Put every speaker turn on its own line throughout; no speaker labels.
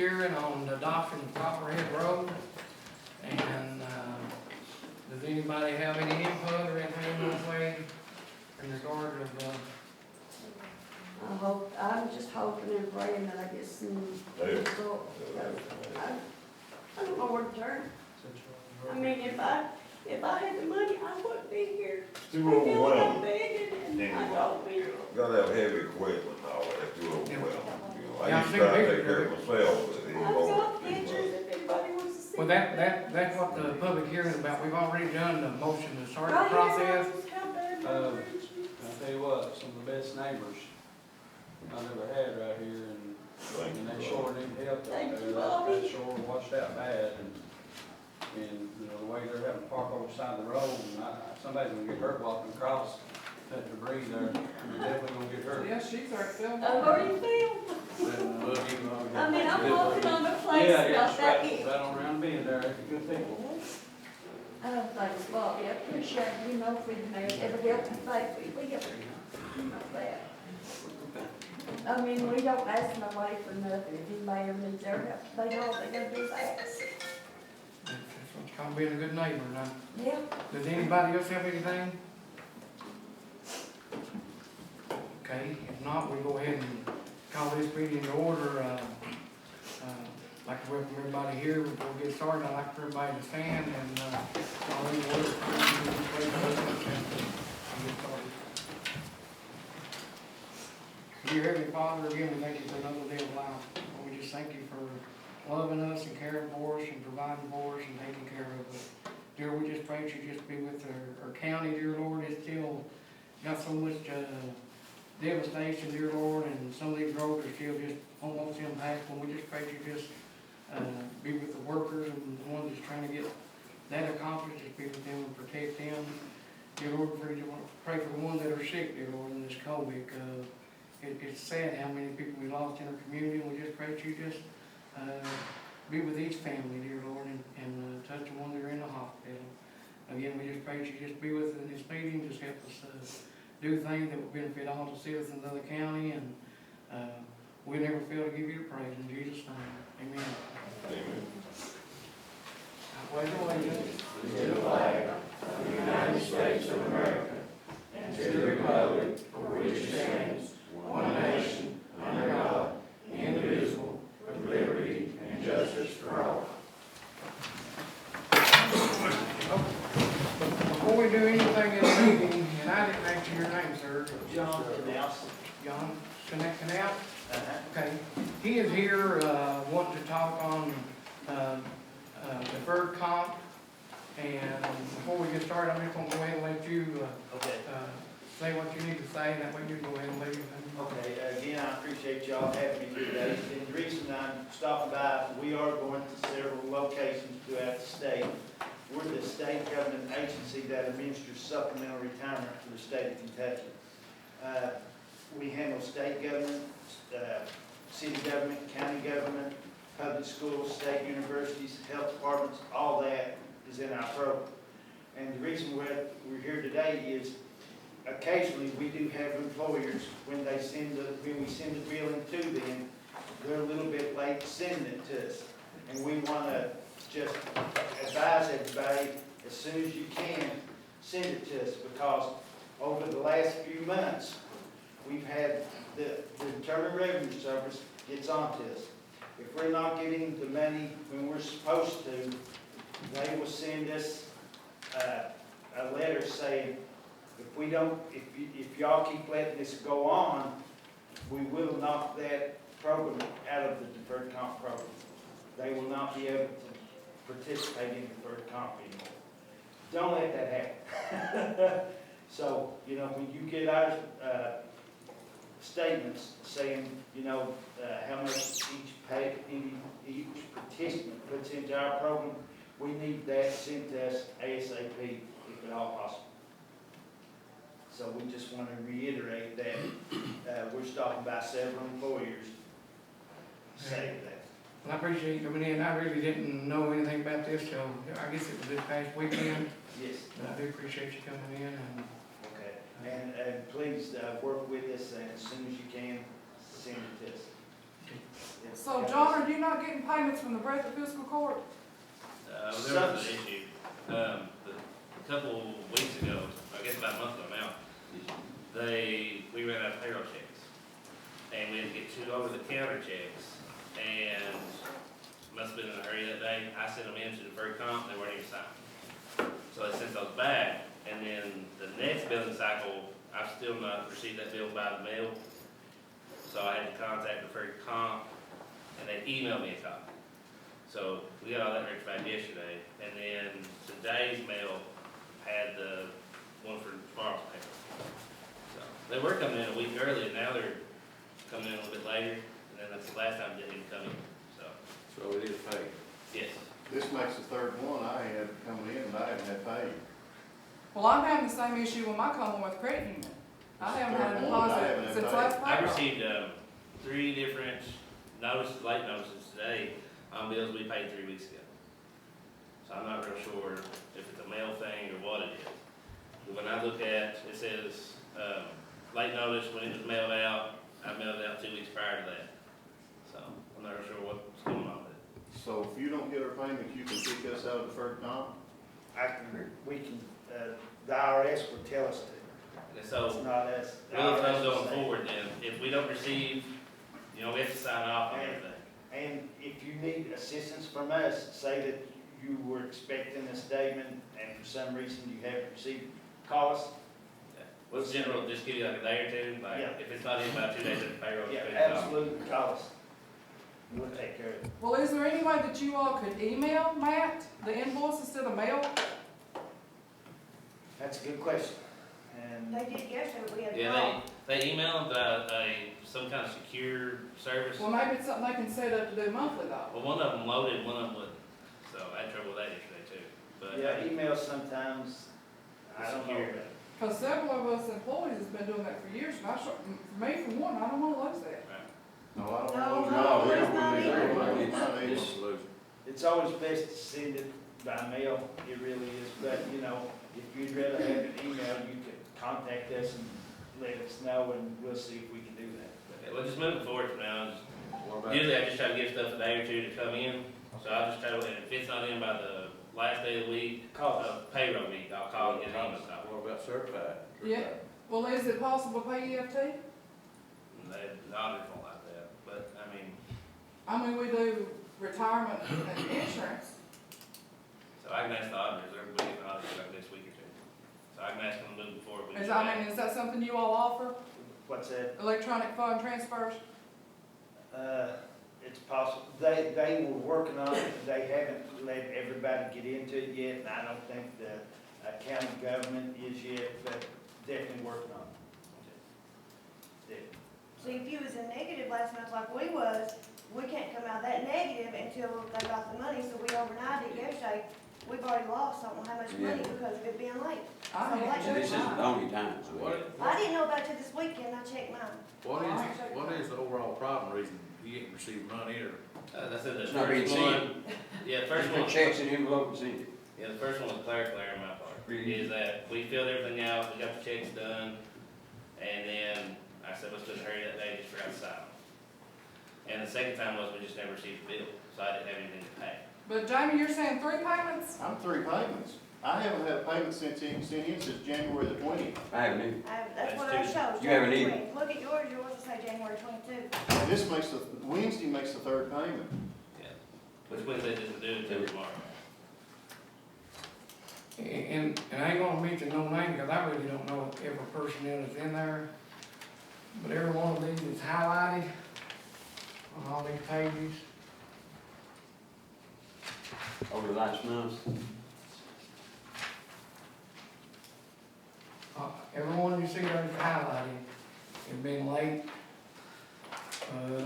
hearing on the adoption of Copperhead Road. And, does anybody have any input or anything this way in regard of,
I'm just hoping and praying that I get some results. I don't know where to turn. I mean, if I had the money, I wouldn't be here.
Too overwhelmed.
And I don't be.
Gotta have heavy equipment and all that, too overwhelmed. You know, I
Yeah,
used to try to take care of myself, but
I've
anymore.
got pictures if anybody wants to see.
well, that's what the public hearing about. We've already done the motion to start the
Right here,
process.
how bad my
Uh,
bridge is.
I'll tell you what, some of the best neighbors I've ever had right here, and they sure need help out
Thank
there.
you,
That
Bobby.
sure washed out bad, and you know, the way they're having to park over the side of the road, and somebody's gonna get hurt walking across that debris there. They're definitely gonna get hurt.
Yeah, she's our film.
I've already filmed. I mean, I'm walking on a place
Yeah,
about that
right,
big.
right on around being there, it's good people.
Thanks, Bobby, I appreciate, you know, for the mayor, ever helped me faithfully, we have, you know that. I mean, we don't ask nobody for nothing, if the mayor needs their help, they know what they gotta do is ask.
That's what you call being a good neighbor. Now,
Yeah,
does anybody else have anything? Okay, if not, we go ahead and call this meeting to order. I'd like to welcome everybody here. Before we get started, I'd like for everybody to stand and, I'll leave the order. Dear Heavenly Father, again, we thank you for another day of life. We just thank you for loving us and caring for us and providing for us and taking care of us. Dear, we just pray that you just be with our county, dear Lord. It's still got so much devastation, dear Lord, and some of these roads are still just almost impactful. We just pray that you just be with the workers and the ones that's trying to get that accomplished. Just be with them and protect them. Dear Lord, we pray for the ones that are sick, dear Lord, in this COVID. It's sad how many people we lost in our community, and we just pray that you just be with each family, dear Lord, and touch the ones that are in the hospital. Again, we just pray that you just be with us in this meeting, just help us do things that will benefit all the citizens of the county, and we never fail to give you the praise. In Jesus' name, amen.
Amen.
I pledge allegiance
to the flag of the United States of America and to the republic for which it stands, one nation, under God, indivisible, with liberty and justice for all.
Before we do anything in the meeting, and I didn't mention your name, sir.
John Canals.
John Canal? Okay. He is here, wanting to talk on, deferred comp. And before we get started, I'm just gonna go ahead and let you,
Okay.
say what you need to say, and that way you can go ahead and leave.
Okay, again, I appreciate y'all having me here today. And the reason I'm stopping by, we are going to several locations throughout the state. We're the state government agency that administers supplemental retirement for the state of Kentucky. We handle state government, city government, county government, public schools, state universities, health departments, all that is in our program. And the reason we're here today is occasionally we do have employers, when we send the billing to them, they're a little bit late sending it to us. And we want to just advise everybody, as soon as you can, send it to us, because over the last few months, we've had the Internal Revenue Service gets onto us. If we're not getting the money when we're supposed to, they will send us a letter saying, if y'all keep letting this go on, we will knock that program out of the deferred comp program. They will not be able to participate in deferred comp anymore. Don't let that happen. So, when you get our statements saying, how much each participant puts into our program, we need that sent to us ASAP, if at all possible. So we just want to reiterate that we're stopping by several employers saying that.
Well, I appreciate you coming in. I really didn't know anything about this, so I guess it was this past weekend.
Yes.
But I do appreciate you coming in. And
Okay. And please work with us, and as soon as you can, send it to us. Yes.
So John, are you not getting payments from the Breathitt Fiscal Court?
There was an issue, a couple weeks ago, I guess about a month ago now, we ran out of payroll checks. And we had to get 2 over-the-counter checks, and must have been in a hurry that day. I sent them in to deferred comp, they weren't even signed. So I sent those back, and then the next billing cycle, I've still not received that bill by the mail. So I had to contact deferred comp, and they emailed me a copy. So we got all that rectified yesterday, and then today's mail had the one for tomorrow's payment. So they were coming in a week early, and now they're coming in a little bit later, and then that's the last time they didn't come in, so,
So it is paid.
yes.
This makes the third one I had coming in, and I haven't had paid.
Well, I'm having the same issue with my Commonwealth Credit Union. I haven't had a
Third one, I
deposit
haven't had
since
paid.
last
I
payroll.
received 3 different notices, late notices today on bills we paid 3 weeks ago. So I'm not real sure if it's a mail thing or what it is. But when I look at, it says, late notice when it was mailed out, I mailed it out 2 weeks prior to that. So I'm not real sure what's going on with it.
So if you don't get our payment, you can kick us out of deferred comp?
The IRS would tell us to.
And
It's
so,
not us. The
really,
IRS will
going
say.
forward then, if we don't receive, we have to sign off on everything.
And if you need assistance from us, say that you were expecting a statement and for some reason you haven't received it, call us.
What's general, just give you like a day or two, like,
Yeah.
if it's not in by 2 days of the payroll.
Yeah,
it's paid off.
absolutely, call us. We'll take care of it.
Well, is there any way that you all could email Matt the invoice instead of mail?
That's a good question. And
They did yesterday, but we had a
Yeah,
call.
they emailed some kind of secure service.
Well, maybe it's something they can set up to do monthly though.
Well, one of them loaded, one of them wouldn't. So I had trouble with that yesterday too. But
yeah, emails sometimes, I don't know.
Secure.
Because several of us employees has been doing that for years, and for me, for one, I don't wanna lose that.
No, I don't
No,
know.
no,
we
it's
don't
not
lose
either.
everybody. It's not either.
It's solution.
It's always best to send it by mail, it really is, but, if you'd rather have an email, you can contact us and let us know, and we'll see if we can do that.
okay, well, just moving forward from now,
What about-
usually I just try to give stuff a day or two to come in. So I'll just try to, and if it's not in by the last day of the week,
Call us.
payroll week, I'll call and get an email copy.
What about certified?
Yeah. Well, is it possible to pay EFT?
And the auditors won't like that, but
I mean, we do retirement and insurance.
so I can ask the auditors, we get the auditors like this week or two. So I can ask them moving forward.
Is that something you all offer?
What's that?
Electronic fund transfers?
It's possible, they were working on it, they haven't let everybody get into it yet, and I don't think the county government is yet, but definitely working on it.
See, if you was in negative last month like we was, we can't come out that negative until they got the money, so we overnighted it yesterday. We've already lost, I don't know how much money because of it being late.
I
So,
haven't
like,
checked
This isn't the
mine.
only time, so.
I didn't know about it till this weekend, I checked mine.
What is the overall problem, reason you ain't receiving money, or?
I said the
It's not being
first one, yeah, the first
Put
one,
checks in envelopes in it.
yeah, the first one was clerical error on my part.
Really?
Is that we filled everything out, we got the checks done, and then I said, let's just hurry that day, just forgot to sign them. And the second time was we just never received the bill, so I didn't have anything to pay.
But Jamie, you're saying 3 payments?
I'm 3 payments. I haven't had a payment sent in since January the 20th.
I haven't either.
That's what I
That's
showed.
You haven't
January
either.
20. Look at yours will say January 22.
And this makes Wednesday makes the 3rd payment.
Yeah. Which Wednesday doesn't do it till tomorrow.
And I ain't gonna mention no name, because I really don't know every person that's in there. But every one of these is highlighted on all these pages.
Over the last month.
Everyone you see there is highlighted. It's been late,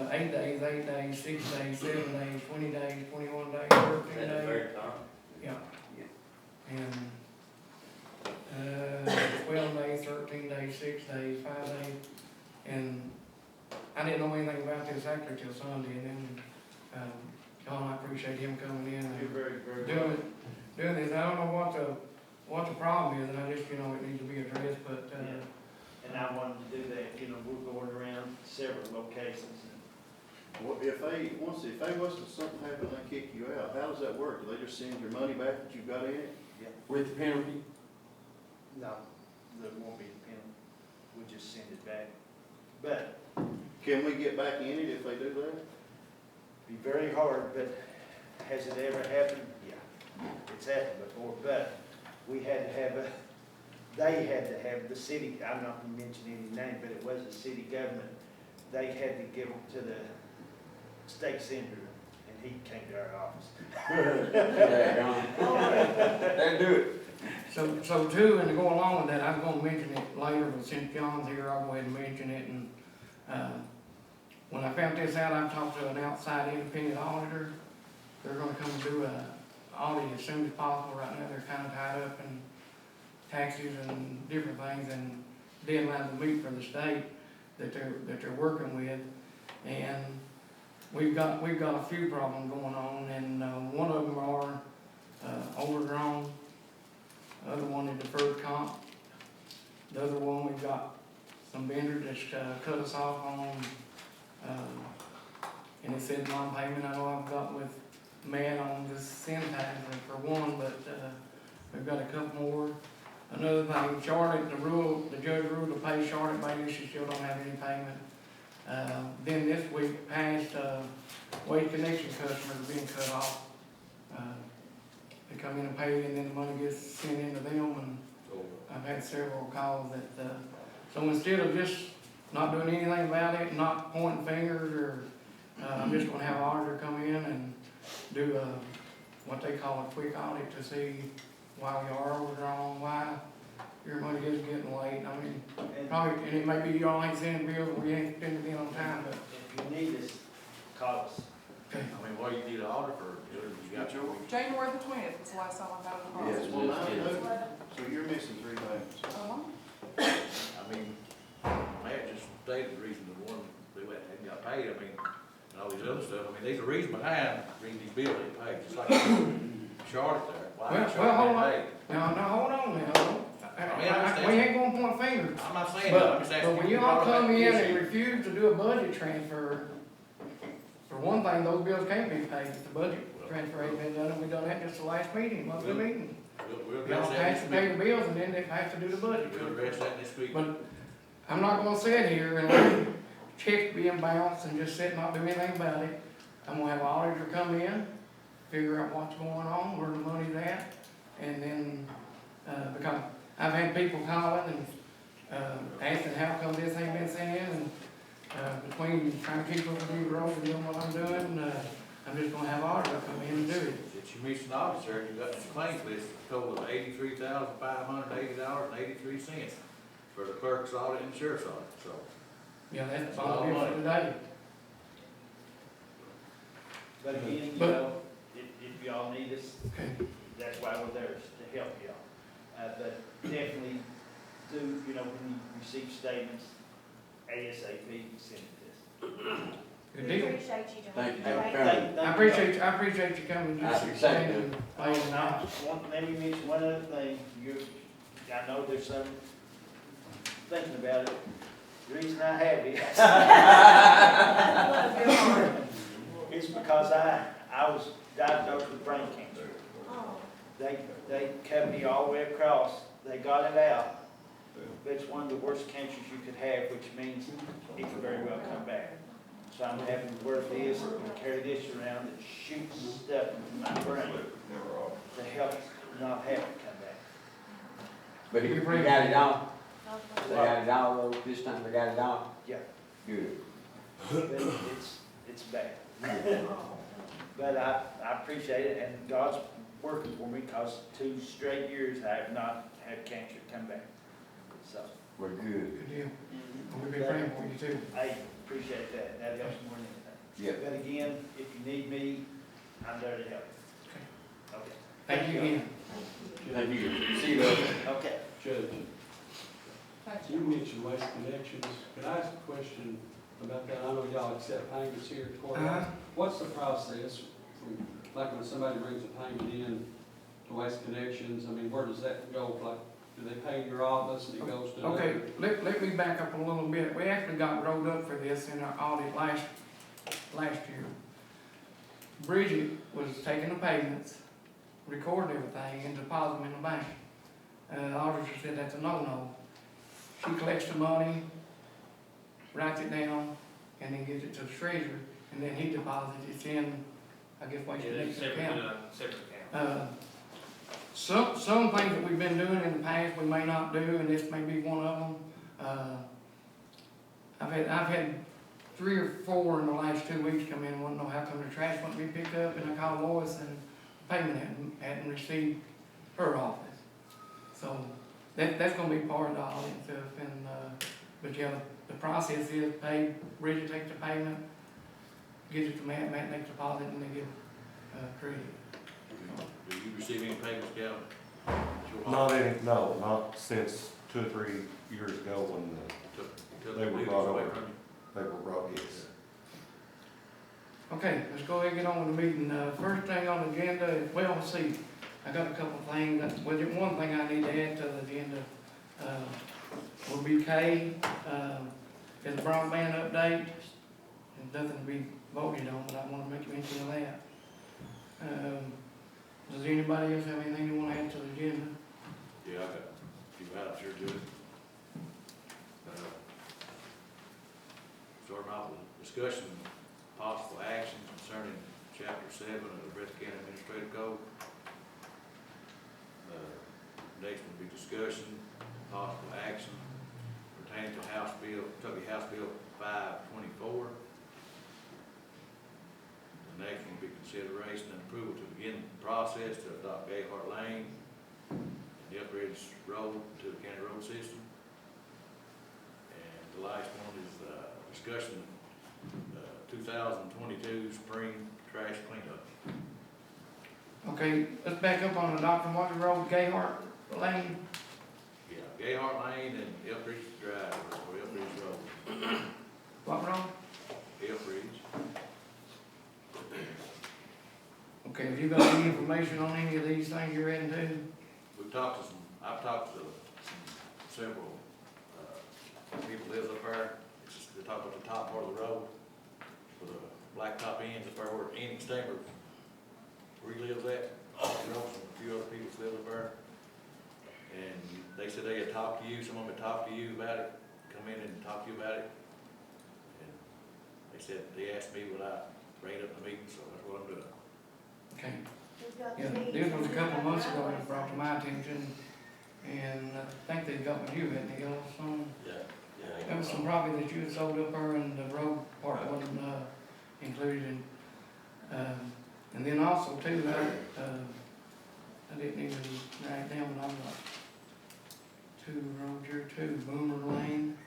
8 days, 8 days, 6 days, 7 days, 20 days, 21 days, 13
Is that the
days.
third time?
Yeah. And, 12 days, 13 days, 6 days, 5 days. And I didn't know anything about this actually till Sunday, and then, John, I appreciate him coming in
You're
and
very, very welcome.
doing this. I don't know what the problem is, and I just, it needs to be addressed, but,
And I wanted to do that, we're going around several locations, and
If they was to something happen, they kick you out, how does that work? Do they just send your money back that you got in it?
With the penalty?
No, there won't be a penalty. We'll just send it back. But
Can we get back in it if they do that?
be very hard, but has it ever happened? Yeah, it's happened before, but we had to have they had to have the city, I'm not gonna mention any name, but it was the city government. They had to give it to the state senator, and he came to our office.
They do it.
So too, and to go along with that, I was gonna mention it later, but since John's here, I'll go ahead and mention it, and, when I found this out, I've talked to an outside independent auditor. They're gonna come do a audit as soon as possible. Right now, they're kind of tied up in taxes and different things and deadlines to meet for the state that they're working with. And we've got a few problems going on, and, one of them are, overdrawn. The other one is deferred comp. The other one, we've got some vendors that's, cut us off on, and it said non-payment. I know I've got with Matt on this sanitizer for one, but, we've got a couple more. Another thing, Charlotte, the judge ruled to pay Charlotte Bailey, she still don't have any payment. Then this week passed, Waste Connection customers are being cut off. They come in and pay, and then the money gets sent into them, and I've had several calls that, so instead of just not doing anything about it, not pointing fingers, or, I'm just gonna have an auditor come in and do what they call a quick audit to see why you are overdrawn, why your money is getting late. I mean, probably, and it may be y'all ain't sending bills, or we ain't spending it on time, but.
If you need us, call us.
I mean, what do you need an order for? You got your?
January the 20th was the last time I got an
Yes.
office.
Well, now, so you're missing 3 payments.
I mean, Matt just stated the reason the one they went and got paid, I mean, and all these other stuff, I mean, there's a reason behind reading these bills ain't paid, just like Charlotte there. Why ain't
Well, hold
Charlotte
on.
paid?
Now, hold on now.
I mean, I understand.
We ain't gonna point fingers.
I'm not saying that, I'm just asking.
But when you all come in and refuse to do a budget transfer, for one thing, those bills can't be paid if the budget transfer ain't been done, and we done that just the last meeting, monthly meeting.
We'll
Y'all
address that
have
this
to pay
week.
the bills, and then they have to do the budget.
We'll address that this week.
But I'm not gonna sit here and let checks being bounced and just sit and not do anything about it. I'm gonna have an auditor come in, figure out what's going on, where the money's at, and then, because I've had people calling and, asking how come this ain't been sent in, and, between trying to keep up with these roads and doing what I'm doing, I'm just gonna have an auditor come in and do it.
It's your mission officer, and you've got this claims list, total of $83,580.83 for the clerk's audit and sheriff's audit, so.
Yeah, that's all it is for today.
But again, you
But-
know, if y'all need us,
Okay.
that's why we're there, is to help y'all. But definitely do, you know, when you receive statements, ASAP, send it to us.
Good deal.
Appreciate you, John.
Thank you,
Hey,
John.
thank
I appreciate you coming, just
That's
explaining.
Oh, now, let me mention one other thing. I know there's some thinking about it. The reason I have it
I love your heart.
is because I was diagnosed with brain cancer.
Oh,
They cut me all the way across. They got it out. But it's one of the worst cancers you could have, which means it could very well come back. So I'm having to wear this and carry this around that shoots stuff into my brain to help not have it come back.
But you got it on? They got it on, though, this time they got it on?
Yeah.
Good.
But it's bad. But I appreciate it, and God's working for me, because 2 straight years I have not had cancer come back. So,
We're good.
Good deal. We've been praying for you too.
I appreciate that. That helps more than anything.
Yeah.
But again, if you need me, I'm there to help. Okay.
Thank you again.
Thank you. See you later.
Okay.
Judge,
Thank
you
you.
mentioned Waste Connections. Can I ask a question about that? I know y'all accept payments here at courthouse. What's the process, from, like when somebody brings a payment in to Waste Connections, I mean, where does that go? Like, do they pay your office and it goes to?
Okay, let me back up a little bit. We actually got rolled up for this in our audit last year. Breathitt was taking the payments, recording everything, and depositing them in the bank. The auditor said that's a no-no. She collects the money, writes it down, and then gives it to the treasurer, and then he deposits it in, I guess, what's the next account.
Separate account.
Some things that we've been doing in the past, we may not do, and this may be one of them. I've had 3 or 4 in the last 2 weeks come in and want to know how come the trash won't be picked up, and I called Lois and payment hadn't received her office. So that's gonna be part of the audit and stuff, and, but yeah, the process is pay, Bridget takes the payment, gives it to Matt makes deposit, and they give, credit.
Do you receive any payments, Calvin?
Not since 2 or 3 years ago when they were brought over. They were brought, yes.
Okay, let's go ahead and get on with the meeting. First thing on the agenda is, well, let's see, I got a couple of things, well, there's one thing I need to add to the agenda. Will be K, is a broadband update. There's nothing to be voted on, but I wanna make mention of that. Does anybody else have anything they wanna add to the agenda?
Yeah, I got a few items here to it. Starting off with discussion, possible action concerning chapter 7 of the Breathitt County Administrative Code. Next will be discussion, possible action pertaining to Kentucky House Bill 524. The next will be consideration and approval to begin the process to adopt Gayhart Lane and Elkridge Road to the county road system. And the last one is discussion 2022 spring trash cleanup.
Okay, let's back up on the Dr. Walker Road, Gayhart Lane.
Yeah, Gayhart Lane and Elkridge Drive, or Elkridge Road.
What road?
Elkridge.
Okay, have you got any information on any of these things you're adding to?
I've talked to several people that lives up there. They talk about the top part of the road, with the blacktop ends up there where Andy Stammer, where he lives at. You know, a few other people live up there. And they said they had talked to you, some of them had talked to you about it, come in and talk to you about it. And they said, they asked me would I bring it up in the meeting, so that's what I'm doing.
Okay. Yeah, this was a couple of months ago it was brought to my attention, and I think they got with you, hadn't they, some?
Yeah.
There was some property that you had sold up there and the road part wasn't, included in, and then also too, I didn't even write it down, but I'm like, 2 roads here, 2 Boomer Lane.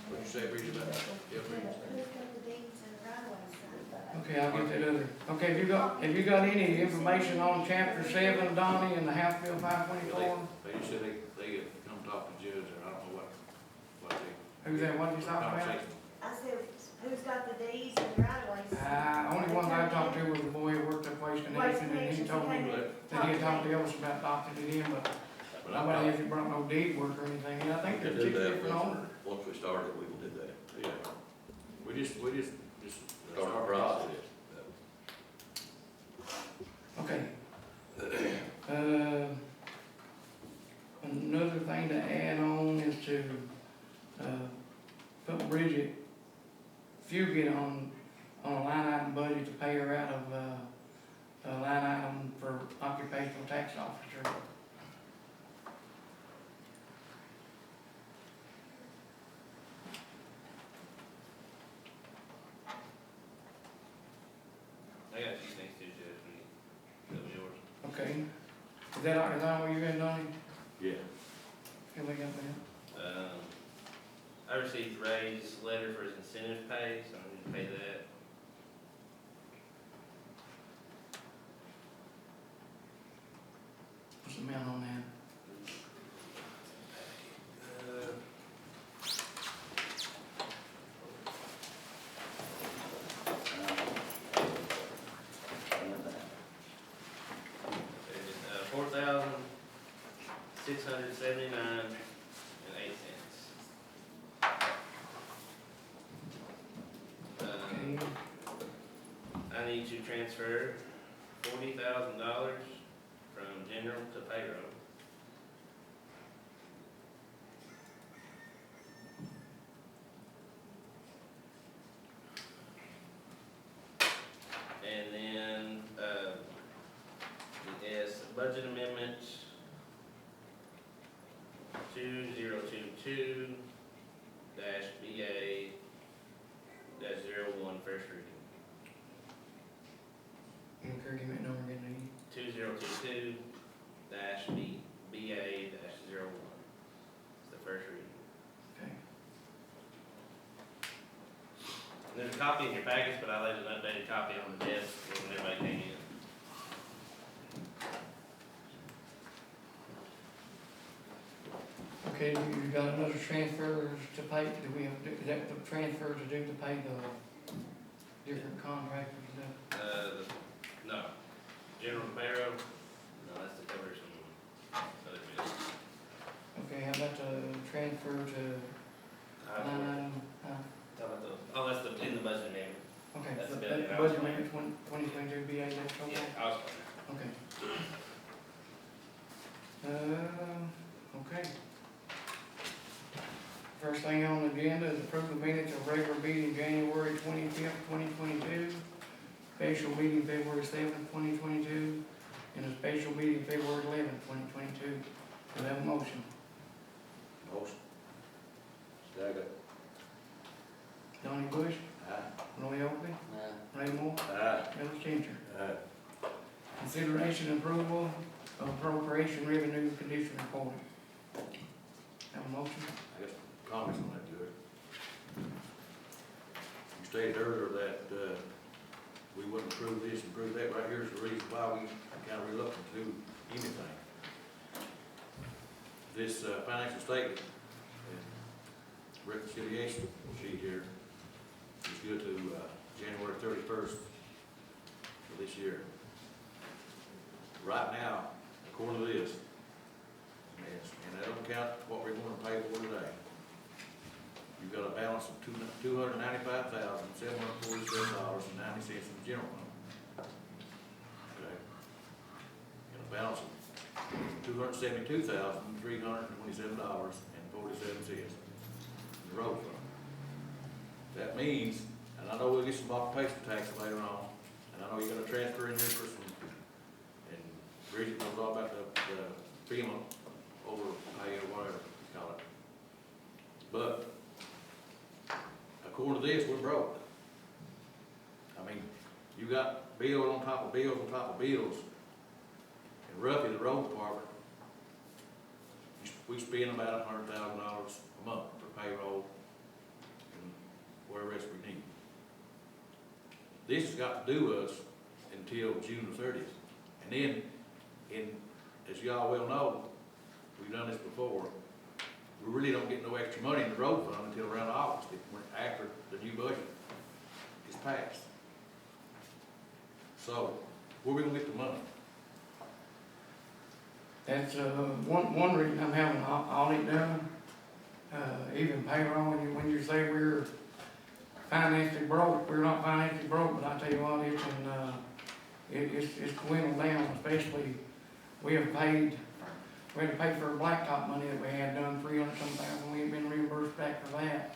What'd you say, Bridget, about Elkridge?
Okay, I'll get that other. Okay, have you got any information on chapter 7, Donnie, and the House Bill 524?
They just said they had come talk to the judge, or I don't know what they.
Who's that, what you talking about?
Conversation.
I said, who's got the Ds and the right of ways?
Only one I talked to was the boy who worked at Waste Connection, and he told me that he had talked to us about adopting it in, but nobody hasn't brought no deed work or anything, and I think there's 6 different owners.
Once we start it, we will do that.
Yeah. We just
Start the process.
Okay. Another thing to add on is to, put Bridget Fugit on a line item budget to pay her out of, a line item for occupational tax officer.
I got a few things to do, Judge, that was yours.
Okay. Is that what you're in, Donnie?
Yeah.
Have we got that?
I received Ray's letter for his incentive pay, so I need to pay that.
What's the amount on that?
$4,679.80. transfer $40,000 from general to payroll. And then, yes, budget amendment 2022-BA-01, first reading.
And Kirk, give me that number again, Lee.
2022-BA-01. It's the first reading.
Okay.
And there's a copy in your package, but I laid an updated copy on the desk when everybody came in.
Okay, you got another transfers to pay, do we have, is that the transfer to do to pay the different contractors and stuff?
No. General payroll, no, that's to cover some other bills.
Okay, how about the transfer to line item,
How about the, oh, that's the, in the budget amendment.
okay,
That's
so
the
that
bill.
budget amendment 2022 BA, that's okay?
Yeah, I was fine.
Okay. Okay. First thing on the agenda is approve the minutes of regular meeting January 25th, 2022, special meeting February 7th, 2022, and a special meeting February 11th, 2022. Do I have a motion?
Motion. Second.
Donnie Bush,
Aye.
Roy Oakley, Ray Moore,
Aye.
Bill Changer.
Aye.
Consideration and approval of appropriation revenue condition report. Have a motion?
I guess comments on that, Judge. You stated earlier that, we wouldn't approve this and approve that. Right here's the reason why we kind of reluctant to do anything. This, financial statement and reconciliation sheet here is good to, January 31st of this year. Right now, according to this, and that don't count what we're going to pay for today, you've got a balance of $295,747.90 in the general fund. Okay. And a balance of $272,327.47 in the road fund. That means, and I know we'll get some occupation tax later on, and I know you're gonna transfer in here for some, and Breathitt knows all about the FEMA overpay or whatever you call it. But according to this, we're broke. I mean, you got bills on top of bills on top of bills. And roughly, the road department, we spend about $100,000 a month for payroll and whatever else we need. This has got to do us until June the 30th. And then, as y'all well know, we've done this before, we really don't get no extra money in the road fund until around August, after the new budget is passed. So, where we gonna get the money?
That's, one reason I'm having an audit done, even payroll, when you say we're financially broke, we're not financially broke, but I tell you what, it's dwindled down, especially, we had to pay for blacktop money that we had done, 300-some thousand, we ain't been reimbursed back for that.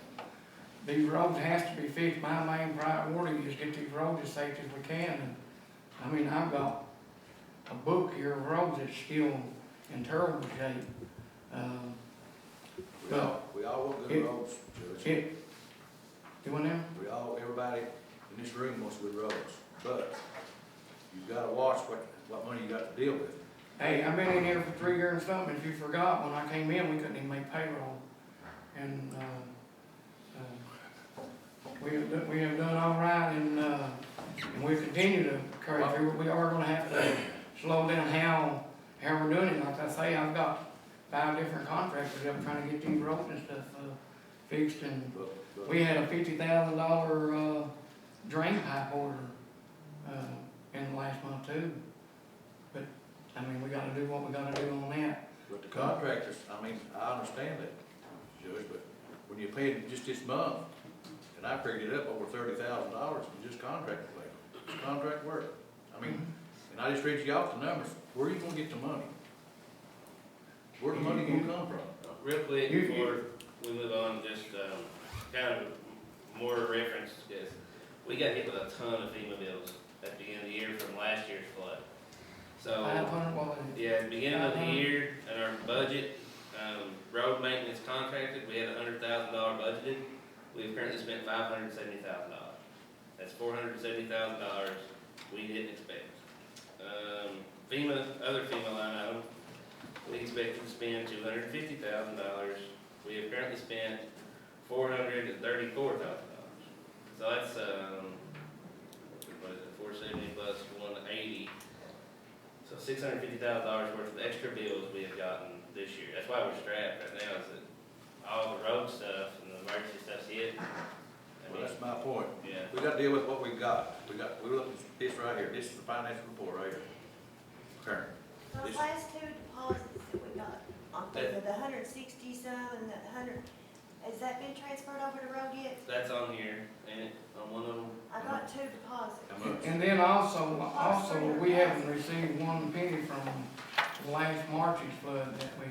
These roads has to be fixed, my main priority is get these roads as safe as we can, and, I mean, I've got a book here of roads that's still in terrible shape.
We all want good roads, Judge. Everybody in this room wants good roads, but you've gotta watch what money you got to deal with.
Hey, I've been in here for 3 years and something, if you forgot, when I came in, we couldn't even make payroll. And, we have done all right, and we continue to carry through. We are gonna have to slow down how we're doing it. Like I say, I've got 5 different contractors up trying to get these roads and stuff, fixed, and we had a $50,000, drain pipe order, in the last month too. But, I mean, we gotta do what we gotta do on that.
But the contractors, I mean, I understand that, Judge, but when you're paying just this month, and I figured it up over $30,000 in just contractor labor. it's contract work. I mean, and I just read you off the numbers, where are you gonna get the money? Where's the money gonna come from?
Real quick, before we move on, just, kind of more reference, is we got hit with a ton of FEMA bills at the beginning of the year from last year's flood. So,
500, what was it?
yeah, at the beginning of the year, in our budget, road maintenance contracted, we had $100,000 budgeted. We've currently spent $570,000. That's $470,000 we didn't expect. Other FEMA line item, we expected to spend $250,000. We have currently spent $434,000. So that's, what is it, 470 plus 180. So $650,000 worth of extra bills we have gotten this year. That's why we're strapped right now, is that all the road stuff and the emergency stuff's hit.
Well, that's my point.
Yeah.
We gotta deal with what we've got. We look at this right here, this is the financial report right here. Current.
Those
This-
last two deposits that we got, on the 160 some and the 100, has that been transferred over to road yet?
That's on here, and on one of them.
I got two deposits.
How much?
And then also, we haven't received one penny from the last March's flood that we,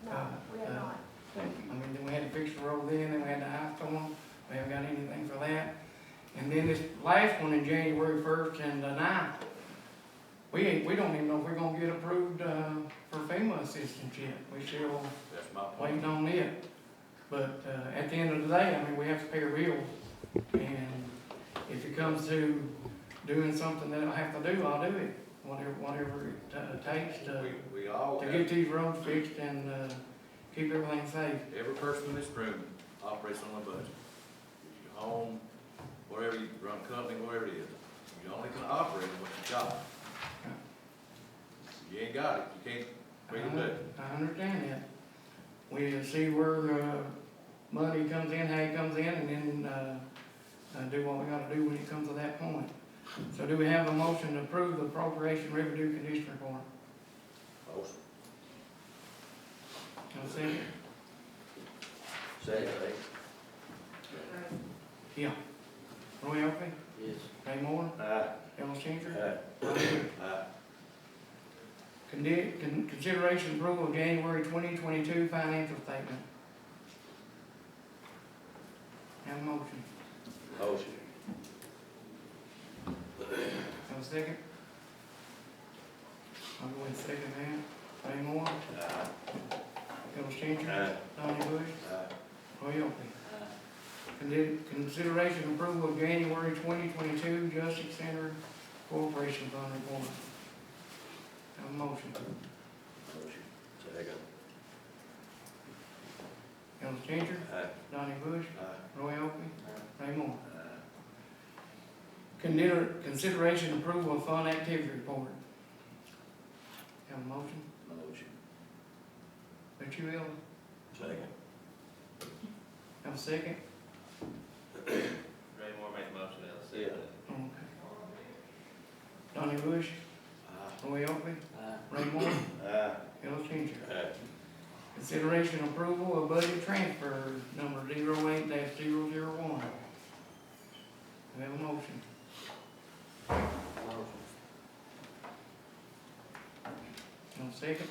No, we have not.
I mean, then we had to fix the road then we had the ice storm, we haven't got anything for that. And then this last one in January 1st and 9th, we don't even know if we're gonna get approved, for FEMA assistance yet. We still
That's my point.
waiting on it. But, at the end of the day, I mean, we have to pay our bills. And if it comes to doing something that I have to do, I'll do it. Whatever it takes
We all
to
have,
get these roads fixed and, keep everything safe.
every person in this room operates on a budget. Your home, wherever you run a company, whatever it is, you only can operate on what you got. You ain't got it, you can't bring it back.
I understand that. We see where, money comes in, how it comes in, and then, do what we gotta do when it comes to that point. So do we have a motion to approve the appropriation revenue condition report?
Motion.
No second?
Second.
Yeah. Roy Elphie?
Yes.
Ray Moore?
Aye.
Ellis Changer?
Aye.
Donnie Bush?
Aye.
Consideration approval of January 2022 financial statement. Have a motion.
Motion.
Have a second? I'll go ahead and second that. Ray Moore?
Aye.
Ellis Changer?
Aye.
Donnie Bush?
Aye.
Roy Elphie? Consideration approval of January 2022 Justice Center Corporation Fund report. Have a motion.
Motion. Second.
Ellis Changer?
Aye.
Donnie Bush?
Aye.
Roy Elphie? Ray Moore?
Aye.
Consideration approval of fund activity report. Have a motion?
Motion.
But you will.
Second.
Have a second?
Ray Moore made the motion, Ellis seconded it.
Okay. Donnie Bush?
Aye.
Roy Elphie?
Aye.
Ray Moore?
Aye.
Ellis Changer?
Aye.
Consideration approval of budget transfer number 08-001. We have a motion.
Motion.
Have a second?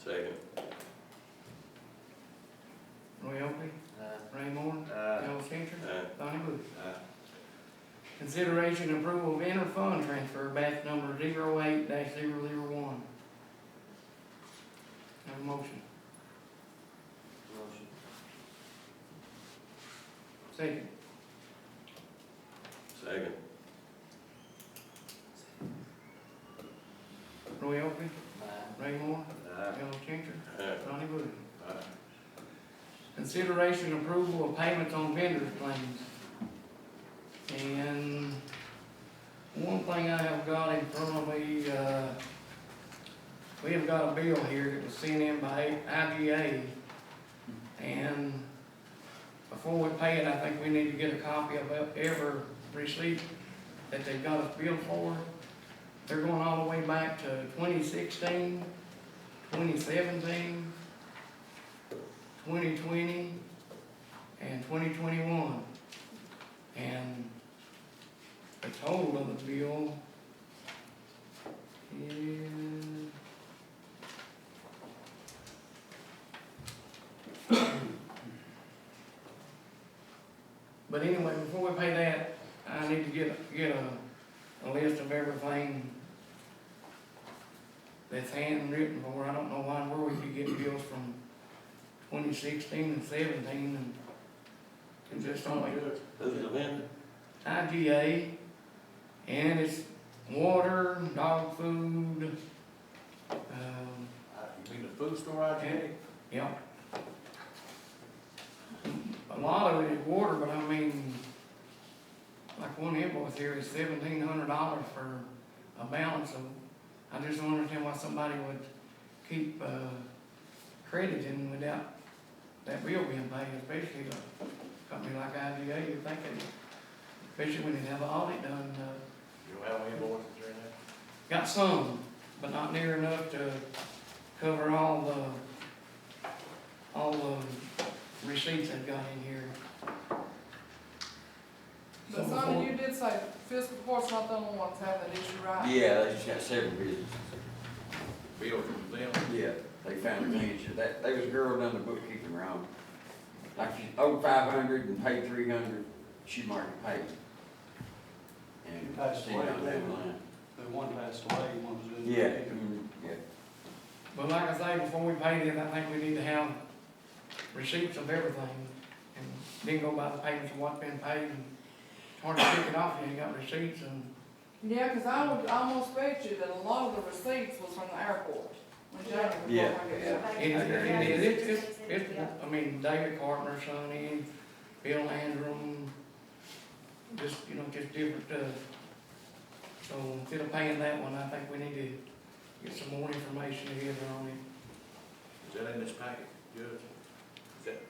Second.
Roy Elphie?
Aye.
Ray Moore?
Aye.
Ellis Changer?
Aye.
Donnie Bush?
Aye.
Consideration approval of inter-fund transfer batch number 08-001. Have a motion.
Motion.
Second.
Second.
Roy Elphie?
Aye.
Ray Moore?
Aye.
Ellis Changer?
Aye.
Donnie Bush?
Aye.
Consideration approval of payments on vendor claims. And one thing I have got in front of me, we have got a bill here that was sent in by IGA. And before we pay it, I think we need to get a copy of every receipt that they've got us billed for. They're going all the way back to 2016, 2017, 2020, and 2021. And the total of the bill is but anyway, before we pay that, I need to get a list of everything that's handwritten for. I don't know where we could get bills from 2016 and 17 and it's just only
Who's the vendor?
IGA, and it's water, dog food,
You mean the food store out there?
yeah. A lot of it is water, but I mean, like one invoice here is $1,700 for a balance of, I just don't understand why somebody would keep, crediting without that bill being paid, especially a company like IGA, you're thinking, especially when they have an audit done,
You don't have any invoices or anything?
got some, but not near enough to cover all the receipts they've got in here.
But Sonny, you did say fiscal court's not the only ones having that issue, right?
Yeah, they just got several businesses.
Bill from them?
Yeah, they found a clean issue. There was a girl done the bookkeeping wrong. Like she owed 500 and paid 300, she marked it paid. And
Passed
seen
away,
down the line.
The one passed away, one was doing.
Yeah, yeah.
But like I say, before we pay it, I think we need to have receipts of everything, and then go by the payments of what's been paid, and it's hard to pick it off, you ain't got receipts, and,
Yeah, 'cause I would almost bet you that a lot of the receipts was from the airport. When Jamie was
Yeah.
going to get
it's, I mean, David Carpenter, Sonny, Bill Landrum, just, just different, so instead of paying that one, I think we need to get some more information together on it.
Is that in this packet, Judge? Is that?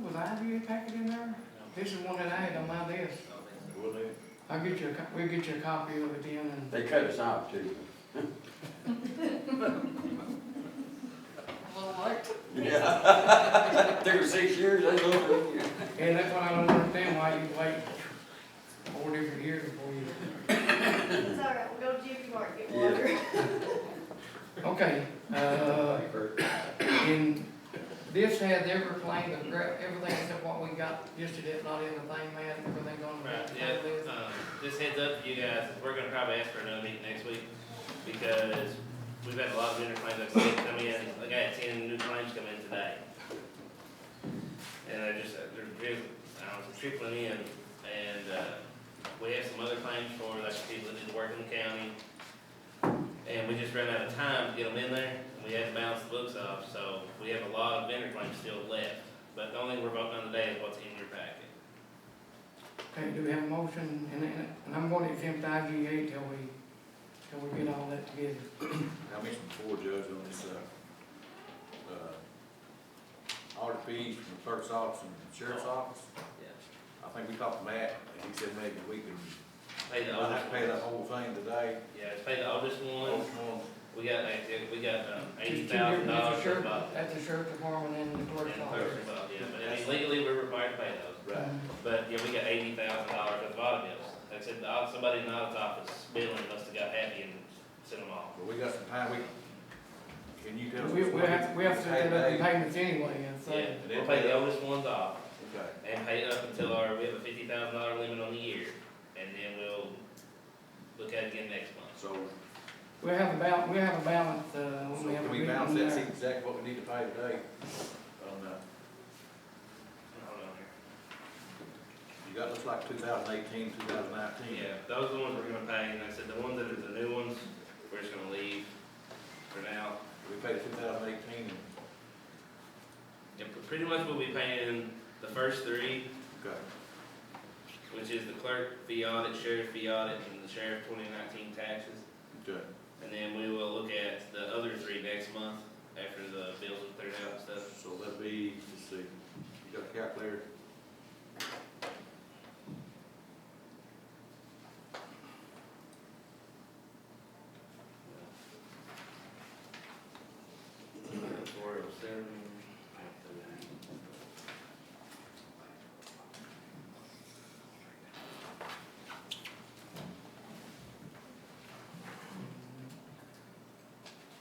Was Ivy packet in there? This is one that I had on my desk.
We'll need it.
We'll get you a copy of it then, and.
They cut us off too.
A little late.
Yeah. Took her 6 years, that's over.
And that's why I don't understand why you wait 4 different years before you.
It's all right, we'll go to Jiffy Mart, get water.
Okay, and this has every claim, everything except what we got listed it, not in the thing, man, everything on the.
Right, yeah, just heads up to you guys, we're gonna probably ask for another meeting next week, because we've had a lot of vendor claims like I said come in, like I had 10 new claims come in today. And they're trickling in, and, we have some other claims for, like, people that did work in the county. And we just ran out of time to get them in there, and we had to balance the books off, so we have a lot of vendor claims still left. But the only thing we're voting on today is what's in your packet.
Okay, do we have a motion, and I'm going to exempt IGA till we get all that together.
I mentioned before, Judge, on this, audit fees from the clerk's office and the sheriff's office.
Yeah.
I think we talked to Matt, and he said maybe we can,
Pay the
we'll have
oldest
to pay that
one.
whole thing today.
Yeah, it's pay the oldest one.
Oldest one.
We got $80,000
That's
above.
the sheriff department and the
And
clerk's
the
office.
clerk's above, yeah, but I mean, legally, we're required to pay those.
Right.
But, yeah, we got $80,000 of audit bills. That's it, somebody in the audit office billing must have got happy and sent them off.
But we got some time, can you tell us?
We have to set that up in payments anyway, and so.
Yeah, we'll pay the oldest ones off,
Okay.
and pay it up until we have a $50,000 limit on the year, and then we'll look at it again next month.
So,
We have a balance, when
so
we have a
can we
meeting
balance
on
that,
there.
see exactly what we need to pay today?
Hold on here.
You got, looks like 2018, 2019.
Yeah, those are the ones we're gonna pay, and like I said, the ones that are the new ones, we're just gonna leave for now.
We paid 2018,
Yeah, pretty much we'll be paying the first three,
okay.
which is the clerk fee audit, sheriff fee audit, and the sheriff 2019 taxes.
Okay.
And then we will look at the other three next month, after the bills are cleared out and stuff.
So that'd be, let's see, you got a calculator?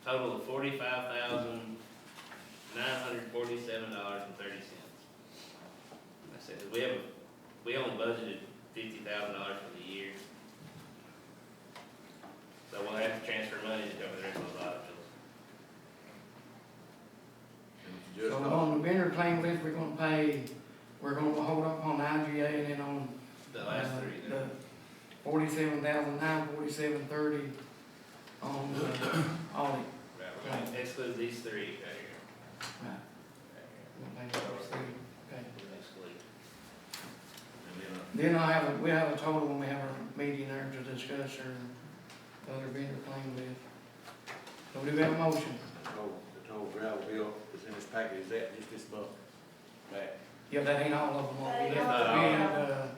total of $45,947.30. I said, we only budgeted $50,000 for the year. So we'll have to transfer money to cover the rest of those audit bills.
So on the vendor claim list, we're gonna hold up on IGA and then on
The last three
the
there.
47,947.30 on the audit.
Right, we're gonna exclude these three right here.
Right.
Right
We'll make those three. Okay.
here. We'll exclude.
Then we have a total when we have our meeting there to discuss our other vendor claim list. So we do have a motion.
The total gravel bill is in this package, is that just this month? Back.
Yeah, that ain't all of them. We
That ain't
had,
all
of them.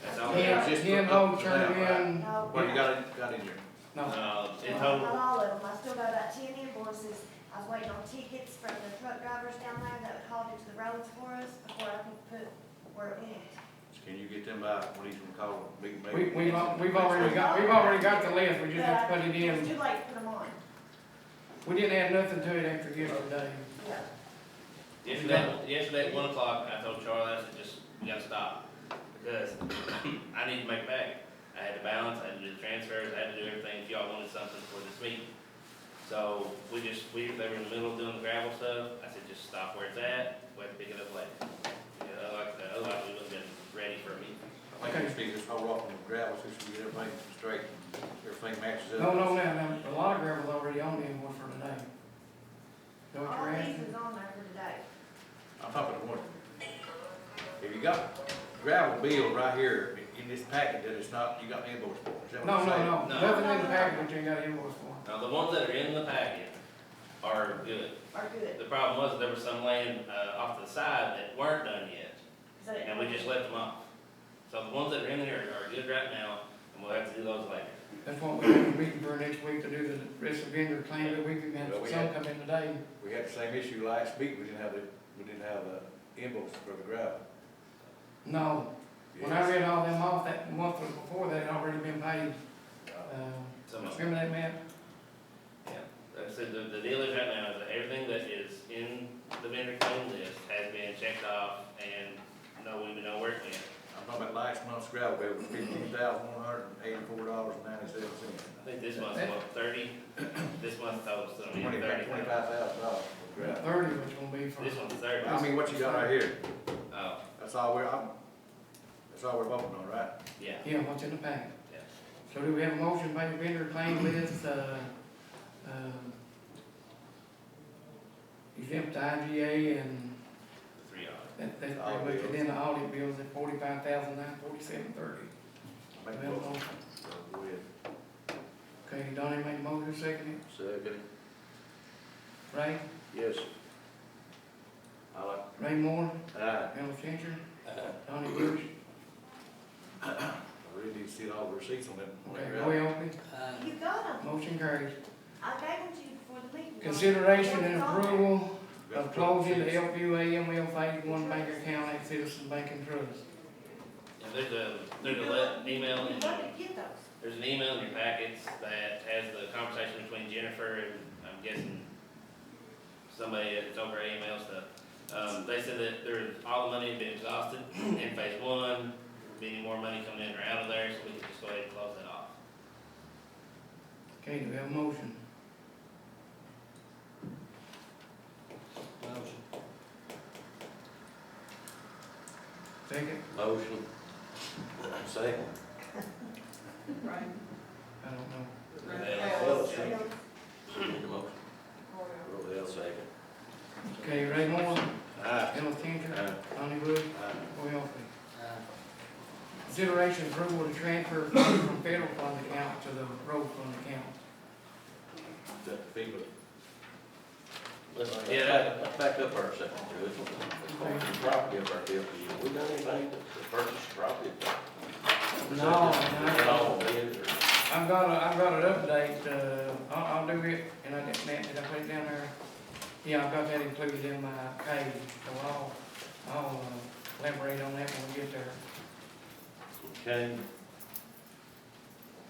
That's all.
Ken
Just
Ken
for-
Lowe
for
turned
now, right?
in,
No,
What you got in here?
no,
In
not
total,
all of them, I still got about 10 invoices. I was waiting on tickets from the truck drivers down there that would haul it to the roads for us before I could put where it went.
Can you get them by, when he's gonna call a big meeting?
we've already got the list, we just have to put it
It was
in.
too late to put them on.
We didn't add nothing to it after yesterday.
Yeah.
yesterday at 1 o'clock, I told Charlie, I said, we gotta stop. Because I need to make it back. I had to balance, I had to do the transfers, I had to do everything if y'all wanted something for this meeting. So they were in the middle of doing the gravel stuff. I said, just stop where it's at, we'll have to pick it up later. Otherwise we wouldn't have been ready for a meeting.
I think we just need to hold off on the gravel, since we get everything straight, everything matches up.
No, now, a lot of gravel's already on the invoice for today. Know what
All
you're
these
asking?
is on there for today.
I'm talking to one. If you got gravel bill right here in this packet that it's not, you got the invoice for, is that what
No,
you're saying?
no,
No.
nothing in the package that you ain't got an invoice for.
Now, the ones that are in the packet are good.
Are good.
The problem was there was some laying off to the side that weren't done yet,
So it-
and we just left them off. So the ones that are in there are good right now, and we'll have to do those later.
That's what we have a meeting for next week to do the rest of vendor claim that we can
Well,
have
we
some
had-
come in today.
We had the same issue last week, we didn't have the invoice for the gravel.
No, when I read all them off, that month before that had already been paid.
So much.
Remember that, Matt?
Yeah, like I said, the deal is right now is that everything that is in the vendor claim list has been checked off, and we know where it went.
I'm talking about last month's gravel bill was $15,184.97.
I think this month's about 30, this month's total is gonna be 30.
$25,000 for gravel.
30, which gonna be for.
This one's 30.
I mean, what you got right here,
Oh,
that's all we're voting on, right?
yeah,
Yeah, what's in the packet.
yeah.
So do we have a motion to pay the vendor claim list, exempt IGA and
The 3 audit.
that's pretty much, and then the audit bills at 45,947.30.
Make
We
a
have a
motion.
motion.
Go ahead.
Okay, Donnie made a motion, second
Second.
it. Ray,
Yes. I like.
Ray Moore,
Aye.
Al Changer, Donnie Bush,
I really need to see all the receipts on that.
okay, Roy Oakley,
You got them.
motion carries.
I gave them to you before the meeting.
Consideration and
It's on there.
approval of closing the LPU AML Phase 1 bank account at Citizen Bank and Trust.
And there's an email
You
in
got to get those.
there's an email in your packets that has the conversation between Jennifer and, I'm guessing, somebody that's over AML stuff. They said that all the money had been exhausted in phase 1, be any more money coming in or out of there, so we can just go ahead and close that off.
Okay, do we have a motion?
Motion.
Second?
Motion. Second.
Right.
I don't know.
Need a motion. Roll the second.
Okay, Ray Moore,
Aye.
Al Changer,
Aye.
Donnie Bush,
Aye.
Roy Oakley. Consideration approval to transfer funds from federal fund account to the road fund account.
That FEMA.
Yeah.
Let's back up for a second, Judge. Property of our deal, we done anything to purchase property?
No,
No,
I've got an update, I'll do it, and Matt, did I put it down there? Yeah, I've got that included in my page, so I'll elaborate on that when we get there.
Okay.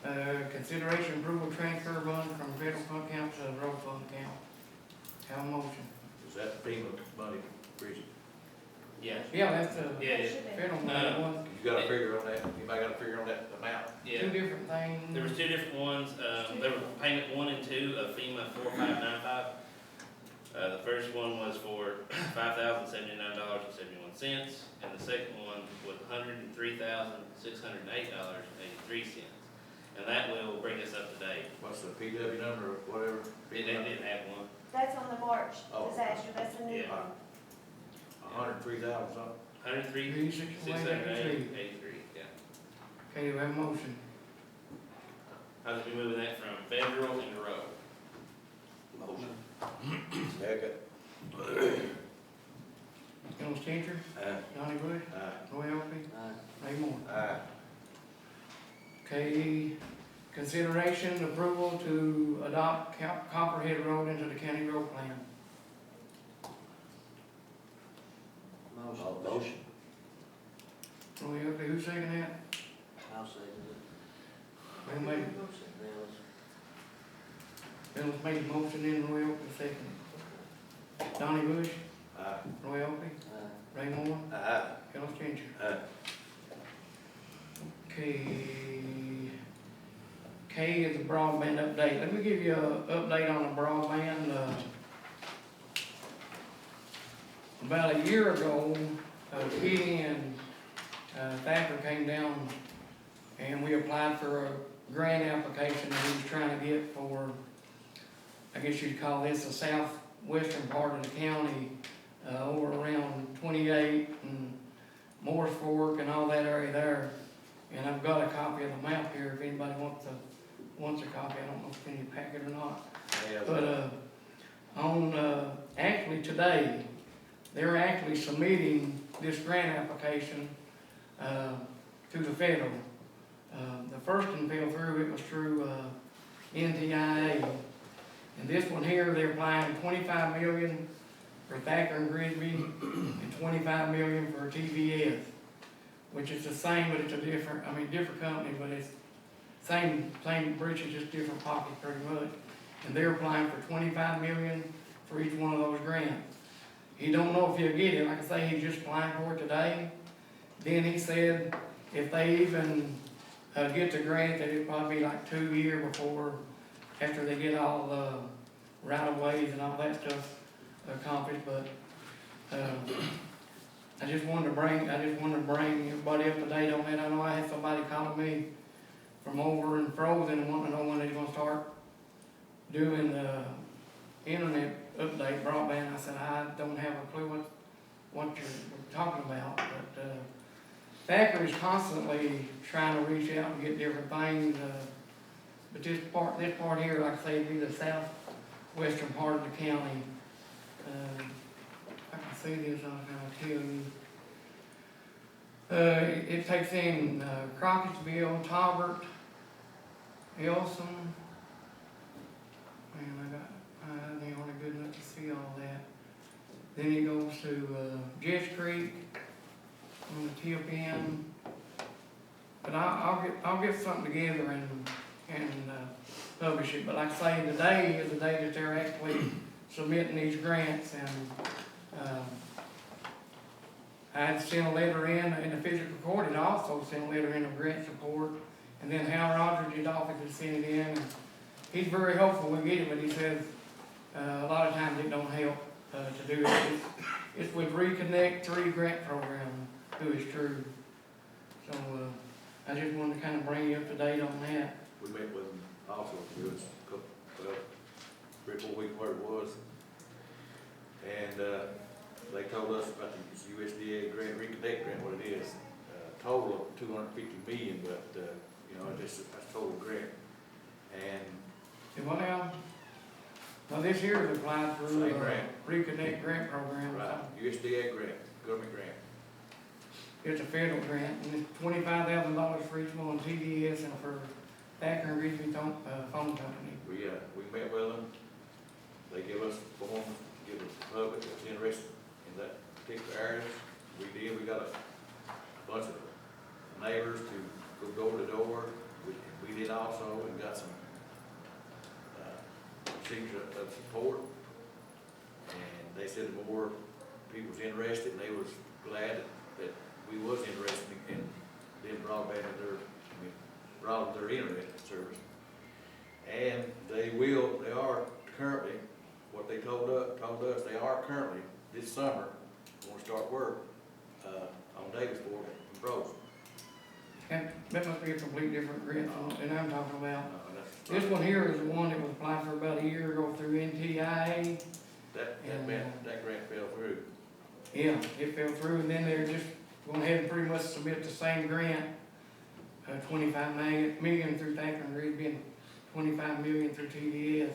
Consideration approval transfer fund from federal fund account to road fund account. Have a motion.
Is that FEMA money, Bridget?
Yeah,
Yeah, that's the
yeah, yeah.
federal money one.
You got a figure on that? Anybody got a figure on that amount?
Yeah.
Two different things.
There was two different ones, there were payment 1 and 2 of FEMA 4595. The first one was for $5,079.71, and the second one was $103,608.83. And that will bring us up to date.
What's the PW number or whatever?
They didn't have one.
That's on the March
Oh.
disaster, that's a new
Yeah.
one.
103,000 something?
103,608.83, yeah.
Okay, do we have a motion?
How's we moving that from federal into road?
Motion. Second.
Bill Changer, Donnie Bush, Roy Elphie, Ray Moore.
Aye.
Okay, consideration approval to adopt Copperhead Road into the county road plan.
Motion.
Roy Elphie, who second that?
I'll say
Bill made, Bill's made the motion, then Roy Elphie second. Donnie Bush,
Aye.
Roy Elphie, Ray Moore,
Aye.
Bill Changer.
Aye.
Okay. K is the broadband update. Let me give you an update on the broadband. About a year ago, Kitty and Thacker came down and we applied for a grant application that he was trying to get for, I guess you'd call this the southwestern part of the county, over around 28 and Morris Fork and all that area there. And I've got a copy of the map here if anybody wants a copy. I don't know if it's in your packet or not. But actually today, they're actually submitting this grant application to the federal. The first one fell through, it was through NTIA. And this one here, they're applying $25 million for Thacker and Grisby and $25 million for TVS, which is the same, but it's a different company, but it's same bridges, just different pockets pretty much. And they're applying for $25 million for each one of those grants. He don't know if he'll get it. Like I say, he's just applying for it today. Then he said if they even get the grant, that it'll probably be like 2 years before, after they get all the right-of-ways and all that stuff accomplished. But I just wanted to bring everybody up to date on that. I know I had somebody calling me from over in Frozen and wanting to know when they're gonna start doing the internet update broadband. I said, I don't have a clue what you're talking about, but Thacker is constantly trying to reach out and get different things, but this part here, like I say, would be the southwestern part of the county. I can see this, I'm gonna tell you. It takes in Crockett'sville, Talbert, Elson. Man, they aren't good enough to see all that. Then it goes to Jess Creek on the tip end. But I'll get something together and publish it. But like I say, today is the day that they're actually submitting these grants, and I had sent a letter in the Fiscal Court, and also sent a letter in of grant support, and then Hal Rogers' office has sent it in, and he's very hopeful we get it, but he says a lot of times it don't help to do it. It's with Reconnect 3 grant program, who is true. So I just wanted to kind of bring you up to date on that.
We met with them also, it was a couple, 3 or 4 weeks where it was. And they told us about the USDA grant, Reconnect grant, what it is. Total of $250 million, but that's total grant. And
Well, this here is applied through
Same grant.
Reconnect grant program.
right, USDA grant, government grant.
It's a federal grant, and it's $25,000 for each one, TDS and for Thacker and Grisby phone company.
We met with them. They give us forms, give us the public that's interested in that particular areas. We got a bunch of neighbors to go door to door. We we did also, and got some, signature of support. And they said the more people was interested, and they was glad that we was interested in them broadband broaden their internet service. And they are currently, what they told us, they are currently, this summer, going to start work, on Davisville and Frozen.
And that must be a completely different grant than I'm talking about.
That's-
This one here is the one that was applied for about a year ago through NTIA.
That grant fell through.
Yeah, it fell through, and then they're just going ahead and pretty much submit the same grant, 25 million through Thacker and Reed, being 25 million through TDS.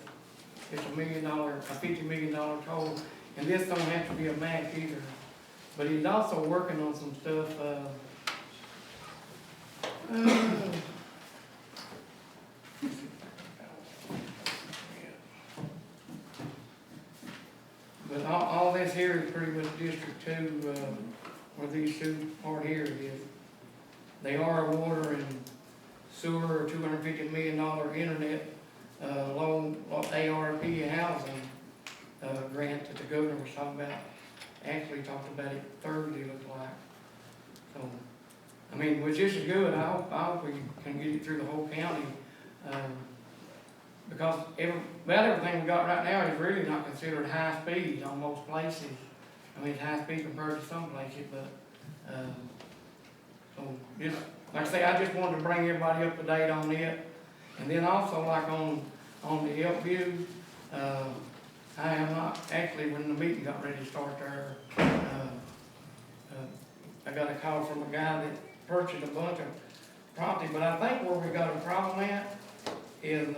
It's $1 million, a $50 million total, and this don't have to be a match either. But he's also working on some stuff, but all this here is pretty much District 2, where these two part here is. They are a water and sewer, $250 million internet, loan, ARP housing, grant that the governor was talking about. Actually talked about it Thursday, looks like. So, I mean, which is good. I hope we can get it through the whole county. Because about everything we got right now is really not considered high speed on most places. I mean, it's high speed compared to some places, but, so just, like I say, I just wanted to bring everybody up to date on it. And then also like on the Elkview, I am not, actually when the meeting got ready to start there, I got a call from a guy that purchased a bunch of property, but I think where we got a problem at is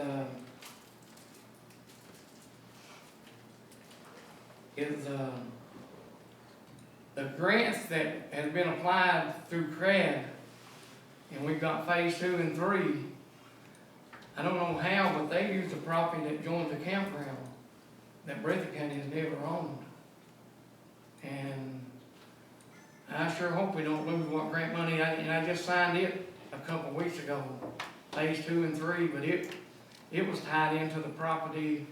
the grants that has been applied through CRAD, and we've got phase 2 and 3. I don't know how, but they use the property that joins the campground that Breathitt County has never owned. And I sure hope we don't lose what grant money, and I just signed it a couple weeks ago, phase 2 and 3, but it was tied into the property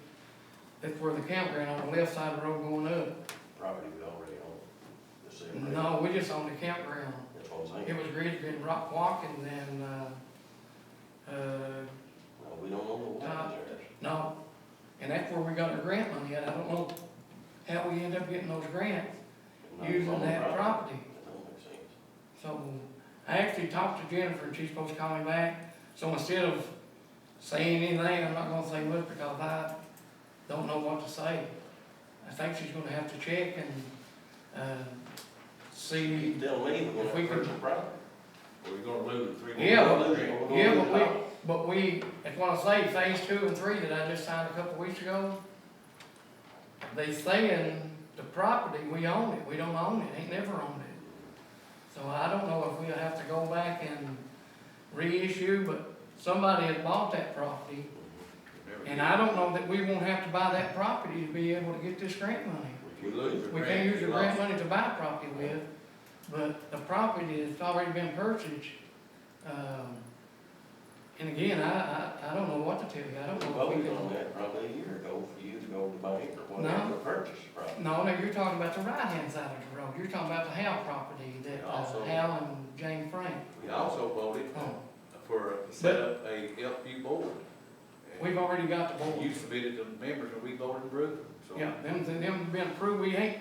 that's where the campground on the left side of the road going up.
Property we already own. The same.
No, we just own the campground.
That's what I'm
It
saying.
was graded in Rock Watkins and,
Well, we don't own the water there.
no, and that's where we got our grant money at. I don't know how we end up getting those grants using that property.
That don't make sense.
So I actually talked to Jennifer and she's supposed to call me back. So instead of saying anything, I'm not gonna say much because I don't know what to say. I think she's gonna have to check and, see.
You tell me we're
If
gonna
we
have
could-
to purchase property.
Or we're gonna lose it 3 more.
Yeah,
We're losing it. We're
Yeah,
gonna lose it.
but we, that's what I say, phase 2 and 3 that I just signed a couple weeks ago. They saying the property, we own it, we don't own it, ain't never owned it. So I don't know if we'll have to go back and reissue, but somebody has bought that property. And I don't know that we won't have to buy that property to be able to get this grant money.
If you lose it,
We can't use the grant money to buy property with, but the property has already been purchased. And again, I don't know what to tell you, I don't
we
know if we
voted
can.
on that probably a year ago for you to go to buy it or whatever,
No.
to purchase the property.
No, you're talking about the right-hand side of the road, you're talking about the Howe property that,
Also-
Hal and Jane Frank.
We also voted
Oh,
to set up a LP board. And
we've already got the board.
You submitted the members and we voted to approve them, so.
Yeah, them been approved, we ain't,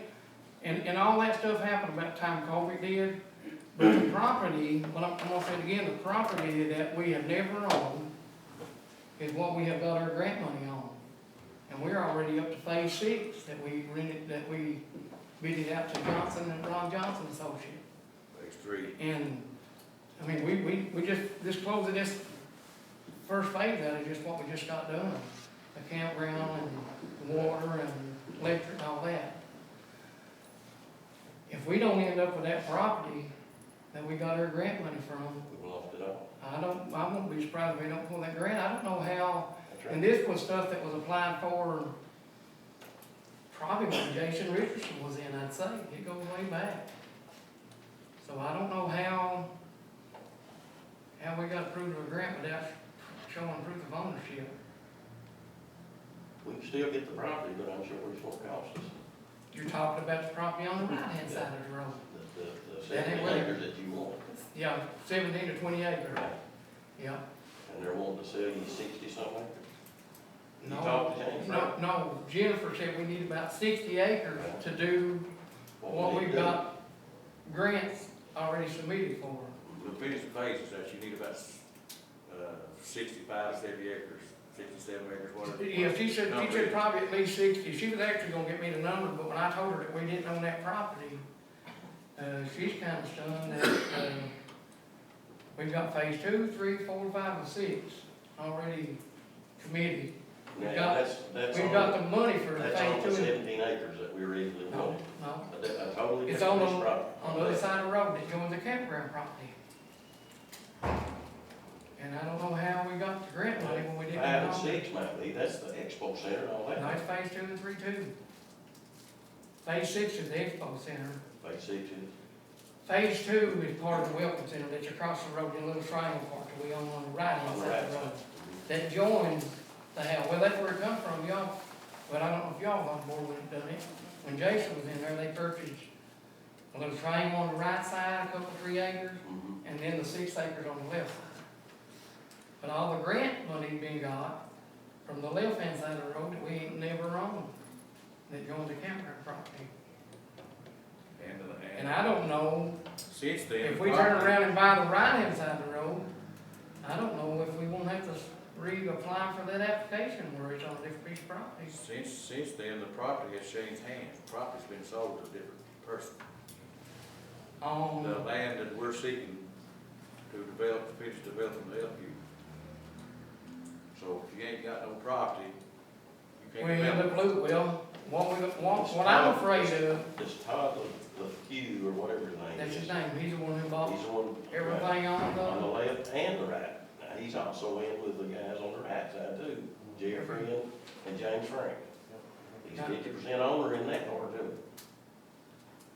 and all that stuff happened about the time COVID did. But the property, well, I'm gonna say it again, the property that we have never owned is what we have got our grant money on. And we're already up to phase 6 that we rented, that we bid it out to Johnson and Ron Johnson Associates.
Phase 3.
And, I mean, we just closed this first phase out of just what we just got done. The campground and water and electric and all that. If we don't end up with that property that we got our grant money from,
We lost it all.
I won't be surprised if we don't pull that grant. I don't know how,
That's right.
and this was stuff that was applied for probably when Jason Richardson was in, I'd say. It goes way back. So I don't know how we got approved of a grant without showing proof of ownership.
We can still get the property, but I'm sure it's gonna cost us.
You're talking about the property on the right-hand side of the road.
The
That ain't
17
what-
acres that you want,
Yeah, 17 to 20 acres.
right?
Yeah.
And they're wanting to sell you 60 something. You
No,
talked to James, right?
no, Jennifer said we need about 60 acres to do what
we
we've
need to do.
got grants already submitted for.
To finish the phases, that you need about, 65, 70 acres, 67 acres, whatever.
Yeah, she said probably at least 60. She was actually gonna get me the number, but when I told her that we didn't own that property, she's kinda stunned that, we've got phase 2, 3, 4, 5, and 6 already committed.
Now,
got-
that's
We've
on-
got the money for
That's on
phase
the
2.
17 acres that we originally
No,
wanted.
no.
A totally
It's
different
on
piece of property.
the other side of the road that joins the campground property. And I don't know how we got the grant money when we didn't.
5 and
own it.
6 might be, that's the expo center and all
No,
that.
it's phase 2 and 3 too. Phase 6 is the expo center.
Phase 6 is,
Phase 2 is part of the welcome center that's across the road in a little triangle part that we own on the right hand
on the
side
right
of the road.
side.
That joins the house. Well, that's where it come from, y'all. Well, I don't know if y'all was on board when it done it. When Jason was in there, they purchased a little triangle on the right side, a couple, 3 acres,
Mhm.
and then the 6 acres on the left side. But all the grant money been got from the left-hand side of the road that we ain't never owned, that joins the campground property. And I don't know,
Since then.
if we turn around and buy the right-hand side of the road, I don't know if we won't have to reapply for that application where it's on a different piece of property.
Since then, the property has changed hands, the property's been sold to a different person. The land that we're seeking to develop, finish developing the LQ. So if you ain't got no property, you
We
can't
end
develop.
up losing, well, what I'm afraid of,
This Todd of Q or whatever his name
that's
is.
his name, he's the one who bought
He's the one.
everything
On the
on
left and the right. Now, he's also in with the guys on the right side too, Jeffrey and James Frank. He's 50% owner in that part too.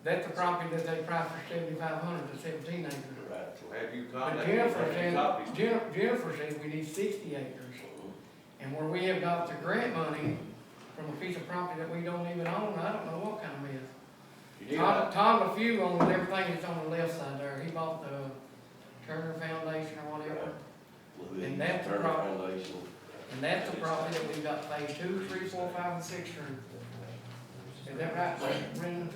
that's the property that they priced for 7,500 to 17 acres.
Right.
So have you
But
contacted?
Jennifer said we need 60 acres. And where we have got the grant money from a piece of property that we don't even own, I don't know what kind of mess.
You need that.
Tom LaFew owns everything that's on the left side there. He bought the Turner Foundation or whatever. And that's the
Turner
problem.
Foundation.
And that's the property that we've got phase 2, 3, 4, 5, and 6 through. Is that right, Brendan?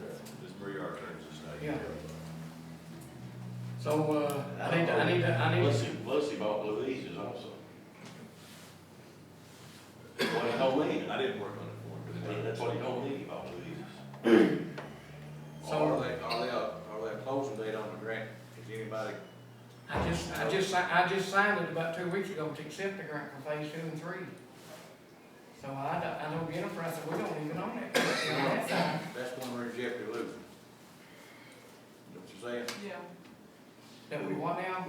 This Breathitt turns this day.
Yeah. So, I need to.
Plus he bought Louise's also. Well, he don't need it.
I didn't work on it for him.
That's what he don't need, he bought Louise's.
So are they a closing date on the grant? Is anybody,
I just signed it about 2 weeks ago to accept the grant for phase 2 and 3. So I know Jennifer, I said, we don't even own that. On that side.
that's one where Jeffrey loses. What you saying?
Yeah,
That we want now?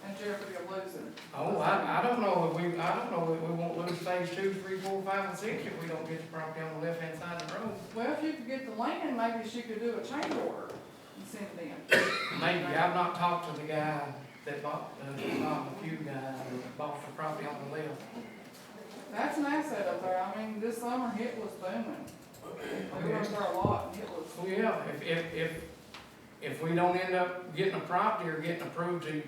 and Jeopardy will lose it.
Oh, I don't know if we won't lose phase 2, 3, 4, 5, and 6 if we don't get the property on the left-hand side of the road.
Well, if you could get the land, maybe she could do a change order and send it in.
Maybe, I've not talked to the guy that bought, not a few guys that bought the property on the left.
That's an asset up there. I mean, this summer it was booming. We went there a lot and it was,
Oh, yeah, if we don't end up getting a property or getting approved to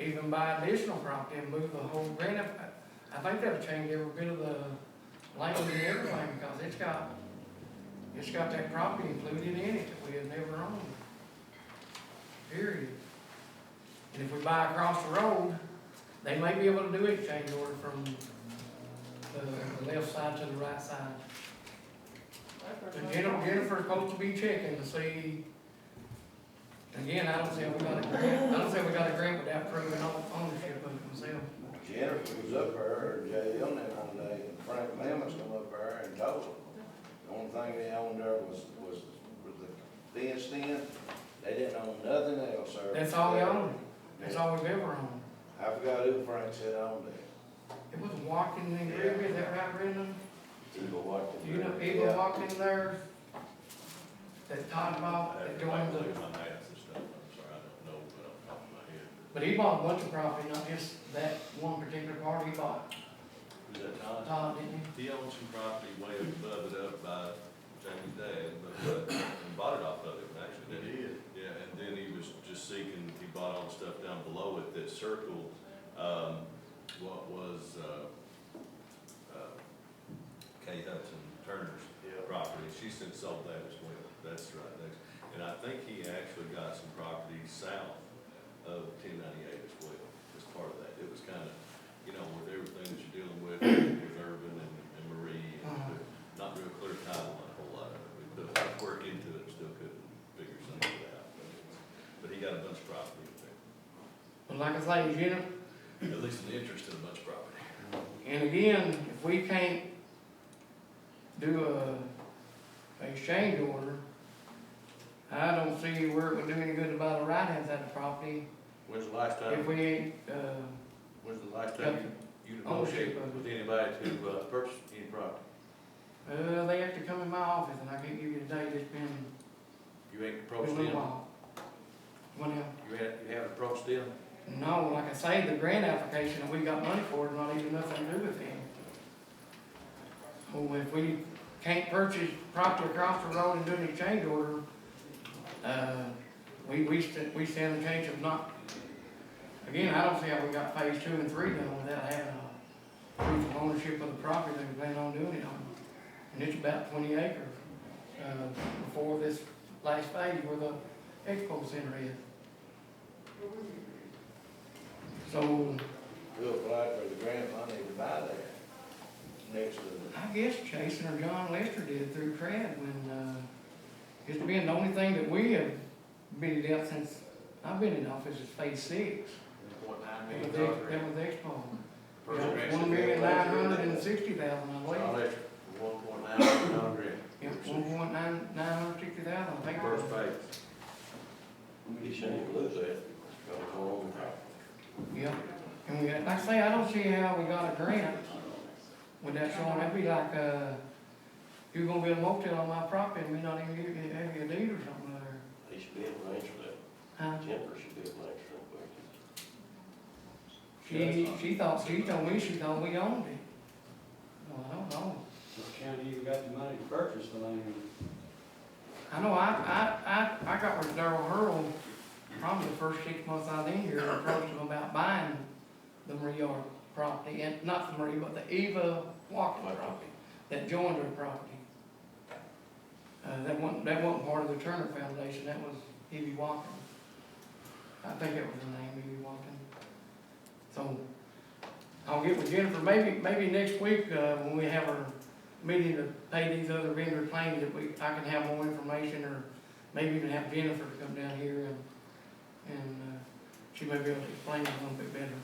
even buy additional property and move the whole grant up, I think that'll change every bit of the land and everything, because it's got that property included in it that we have never owned. Period. And if we buy across the road, they may be able to do a change order from the left side to the right side. But Jennifer's supposed to be checking to see, again, I don't say we got a grant without proving ownership of it myself.
Jennifer was up there, or Jay on there one day, and Frank Lemons come up there and told them. The only thing they owned there was the fenced in, they didn't own nothing else, sir.
That's all we own. That's all we've ever owned.
I forgot who Frank said owned it.
It was Watkins and Gregory, is that right, Brendan?
Eagle Watkins.
You know, Eagle Watkins there, that Todd bought, that joined the,
My math and stuff, I'm sorry, I don't know, but off the top of my head.
But he bought a bunch of property, not just that one particular part, he bought,
Was that
Todd, didn't he?
He owned some property way above it up by Jamie's dad, and bought it off of him, actually, didn't he? Yeah, and then he was just seeking, he bought all the stuff down below it that circled, what was, Kay Hudson Turner's property. She since sold that as well. That's right next. And I think he actually got some property south of 1098 as well, as part of that. It was kind of, you know, with everything that you're dealing with Urban and Marie, and not real clear title on a whole lot of it. We put a lot of work into it, still couldn't figure some of it out. But he got a bunch of property up there.
But like I say, you know,
At least an interest in a bunch of property.
and again, if we can't do a exchange order, I don't see where it would do any good to buy the right hand side of the property
When's the last
if
time,
we ain't,
when's the last time you negotiated with anybody to purchase any property?
they have to come in my office and I can't give you the date, it's been
You ain't
a
approached
little
them?
while. When
You haven't approached them?
no, like I say, the grant application that we got money for is not even nothing to do with them. So if we can't purchase property across the road and do an exchange order, we stand a chance of not, again, I don't see how we got phase 2 and 3 done without having a proof of ownership of the property that we plan on doing it on. And it's about 20 acres, before this last phase where the expo center is. So,
Who applied for the grant money to buy that next to the,
I guess Jason or John Lester did through CRAD when, it's been the only thing that we have bid it out since I've been in office is phase 6.
$1.9
That
million
was
grant.
Expo.
First grant.
$1,960,000, I believe.
All extra, $1.9 million grant.
Yep, $1,960,000, I think.
First phase.
you shouldn't lose that. Go on.
Yep, and we, like I say, I don't see how we got a grant with that showing, that'd be like, you're gonna build a motel on my property and me not even give you a deed or something there.
They should be able to answer that.
Huh?
Jennifer should be able to answer that question.
She told me she thought we owned it. Well, I don't know.
This county even got the money to purchase the land.
I know I got with Darrell Hurl, probably the first 6 months I was in here, and approached him about buying the Marie Yard property, and not the Marie, but the Eva Walker property, that joined her property. That wasn't part of the Turner Foundation, that was Evie Walker. I think that was her name, Evie Walker. So, I'll get with Jennifer, maybe next week, when we have our meeting to pay these other vendor claims, that I can have more information, or maybe even have Jennifer to come down here and she may be able to explain it a little bit better.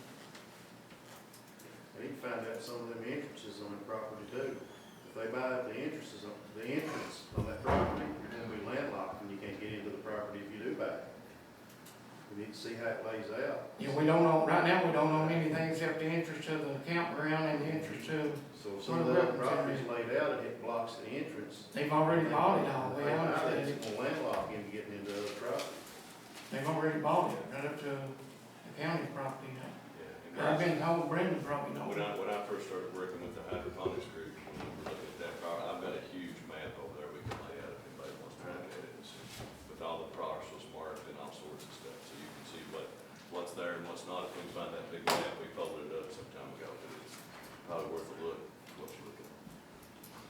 You need to find out some of them entrances on that property too. If they buy up the entrance on that property, you're gonna be landlocked and you can't get into the property if you do buy it. We need to see how it lays out.
Yeah, we don't know, right now, we don't own anything except the entrance to the campground and the entrance to,
So if some of the other properties laid out, it blocks the entrance.
they've already bought it all, they understand it.
It's gonna landlock into getting into other property.
They've already bought it, right up to the county property. I've been told Brendan probably knows.
When I first started working with the hydroponics group, when we were looking at that property, I've got a huge map over there we can lay out if anybody wants to try to get it. With all the parcels marked and all sorts of stuff, so you can see what's there and what's not. If we can find that big map, we folded it up some time ago, but it's probably worth a look, what you're looking at.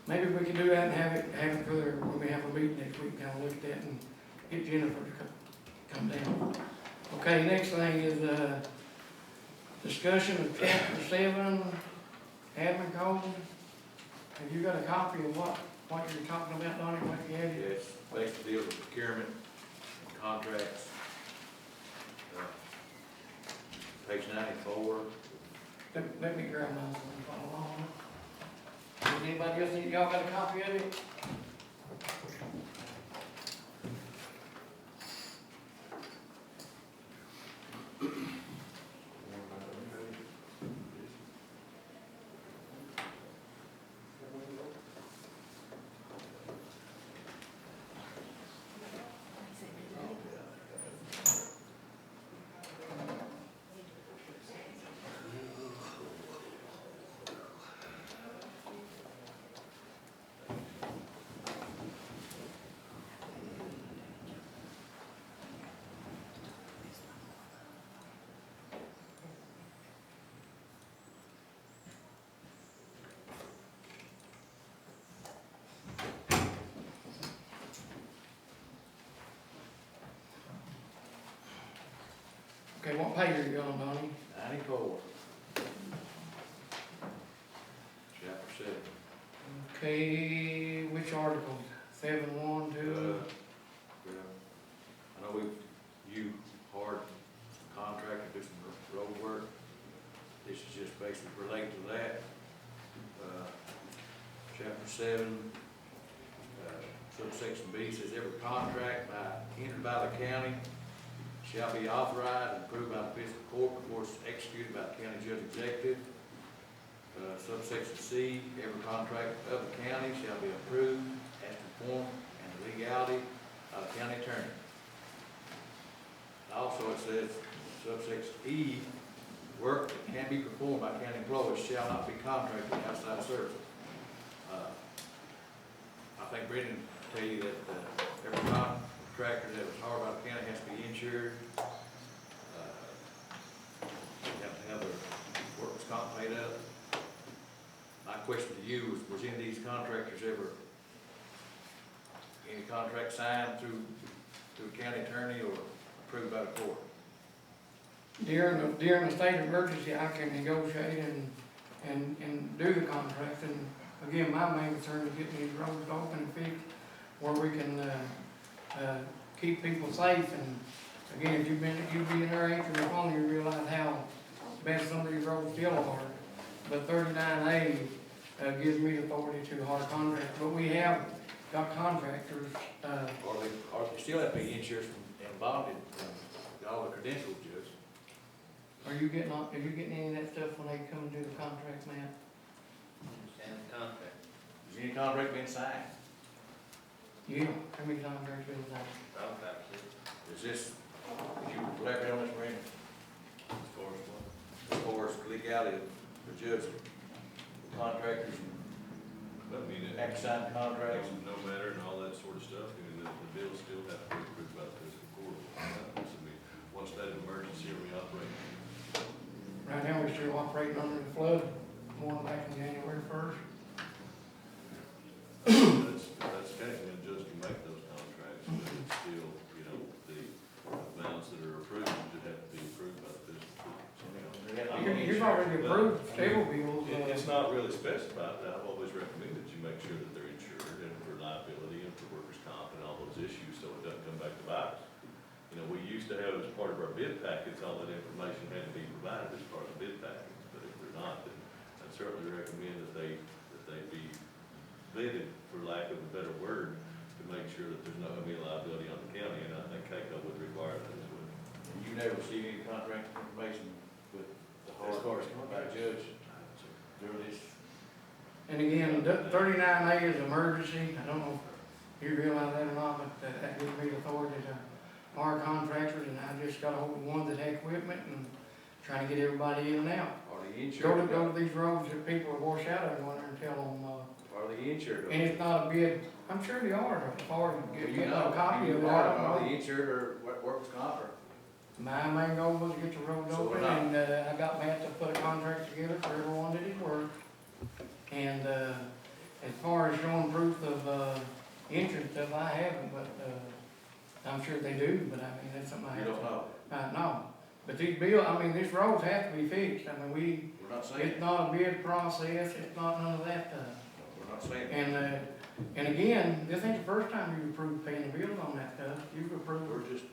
Maybe we can do that and have it for their, when we have a meeting next week, kind of look at that and get Jennifer to come down. Okay, next thing is, discussion of chapter 7, admin code. Have you got a copy of what you're talking about, Donnie, what you had?
Yes, basically deals with procurement, contracts. Page 94.
Let me grab mine so we follow along. Does anybody else need, y'all got a copy of it? Okay, what page are you on, Donnie?
94. Chapter 7.
Okay, which article? 712?
Well, I know you hard contractor, do some road work. This is just basically related to that. Chapter 7, subsection B says every contract entered by the county shall be authorized and approved by the fiscal court before it's executed by the county judge executive. Subsection C, every contract of the county shall be approved as to form and legality by the county attorney. Also, it says, subsection E, work that can be performed by county employees shall not be contracted outside of service. I think Brendan tell you that every contractor that was hired by the county has to be insured. They have to have their workers' comp paid up. My question to you was any of these contractors ever, any contract signed through a county attorney or approved by the court?
During the state of emergency, I can negotiate and do the contract, and again, my main concern is getting these roads open and fixed where we can, keep people safe, and again, if you've been in there answering the phone, you realize how bad some of these roads still are. But 39A, gives me authority to hire contractors, but we have got contractors,
Or they still have to be insured and bonded, all the credentials, Judge.
are you getting any of that stuff when they come and do the contracts, man?
And the contract. Has any contract been signed?
Yeah, how many contracts been signed?
Is this, did you elaborate on this, Brandon? As far as legality of the judge, contractors,
But I mean,
act signed contracts?
no matter and all that sort of stuff, I mean, the bills still have to be approved by the fiscal court. I mean, one state of emergency are we operating?
Right now, we're still operating under the flood, going back in January 1st.
That's technically a judge can make those contracts, but it's still, you know, the amounts that are approved should have to be approved by the fiscal court.
You've already approved several bills.
It's not really specified, but I've always recommended you make sure that they're insured and for liability and for workers' comp and all those issues, so it doesn't come back to bite us. You know, we used to have as part of our bid packets, all that information had to be provided as part of the bid packets, but if they're not, then I'd certainly recommend that they be vetted, for lack of a better word, to make sure that there's not gonna be a liability on the county, and I think CACO would require that as well.
You never received any contract information with the
As far as
by the judge during this?
And again, 39A is emergency. I don't know if you realize that or not, but that gives me authority to hire contractors, and I just got a hold of one that had equipment and trying to get everybody in and out.
Are they insured?
Go to these roads that people are washed out of, and go in there and tell them,
Are they insured?
and it's not a bid, I'm sure they are, as far as getting a copy of it. I
Are
don't know.
they insured or what works comp or?
My main goal was to get the roads
So
open,
we're not-
and I got Matt to put a contract together for everyone that did work. And as far as showing proof of insurance stuff, I haven't, but I'm sure they do, but I mean, that's something I
You
have
don't know.
to know. But these bills, I mean, these roads have to be fixed. I mean,
We're not saying,
it's not a bid process, it's not none of that.
we're not saying.
And again, this ain't the first time you've approved paying the bills on that stuff. You've approved.
We're just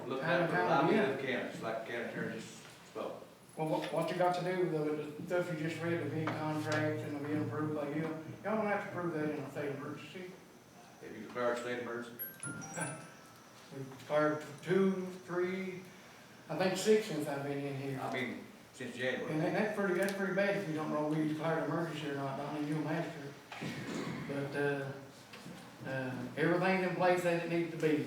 looking
Time
at the
and time
liability
again.
of the county, just like the county attorney just spoke.
Well, what you got to do, the stuff you just read, the bid contracts and the bid approved by you, y'all don't have to prove that in a state emergency.
Have you declared state emergency?
We've declared 2, 3, I think 6 since I've been in here.
I mean, since January.
And that's pretty bad if you don't know we declared emergency or not, Donnie, you'll master it. But, everything's in place as it needs to be.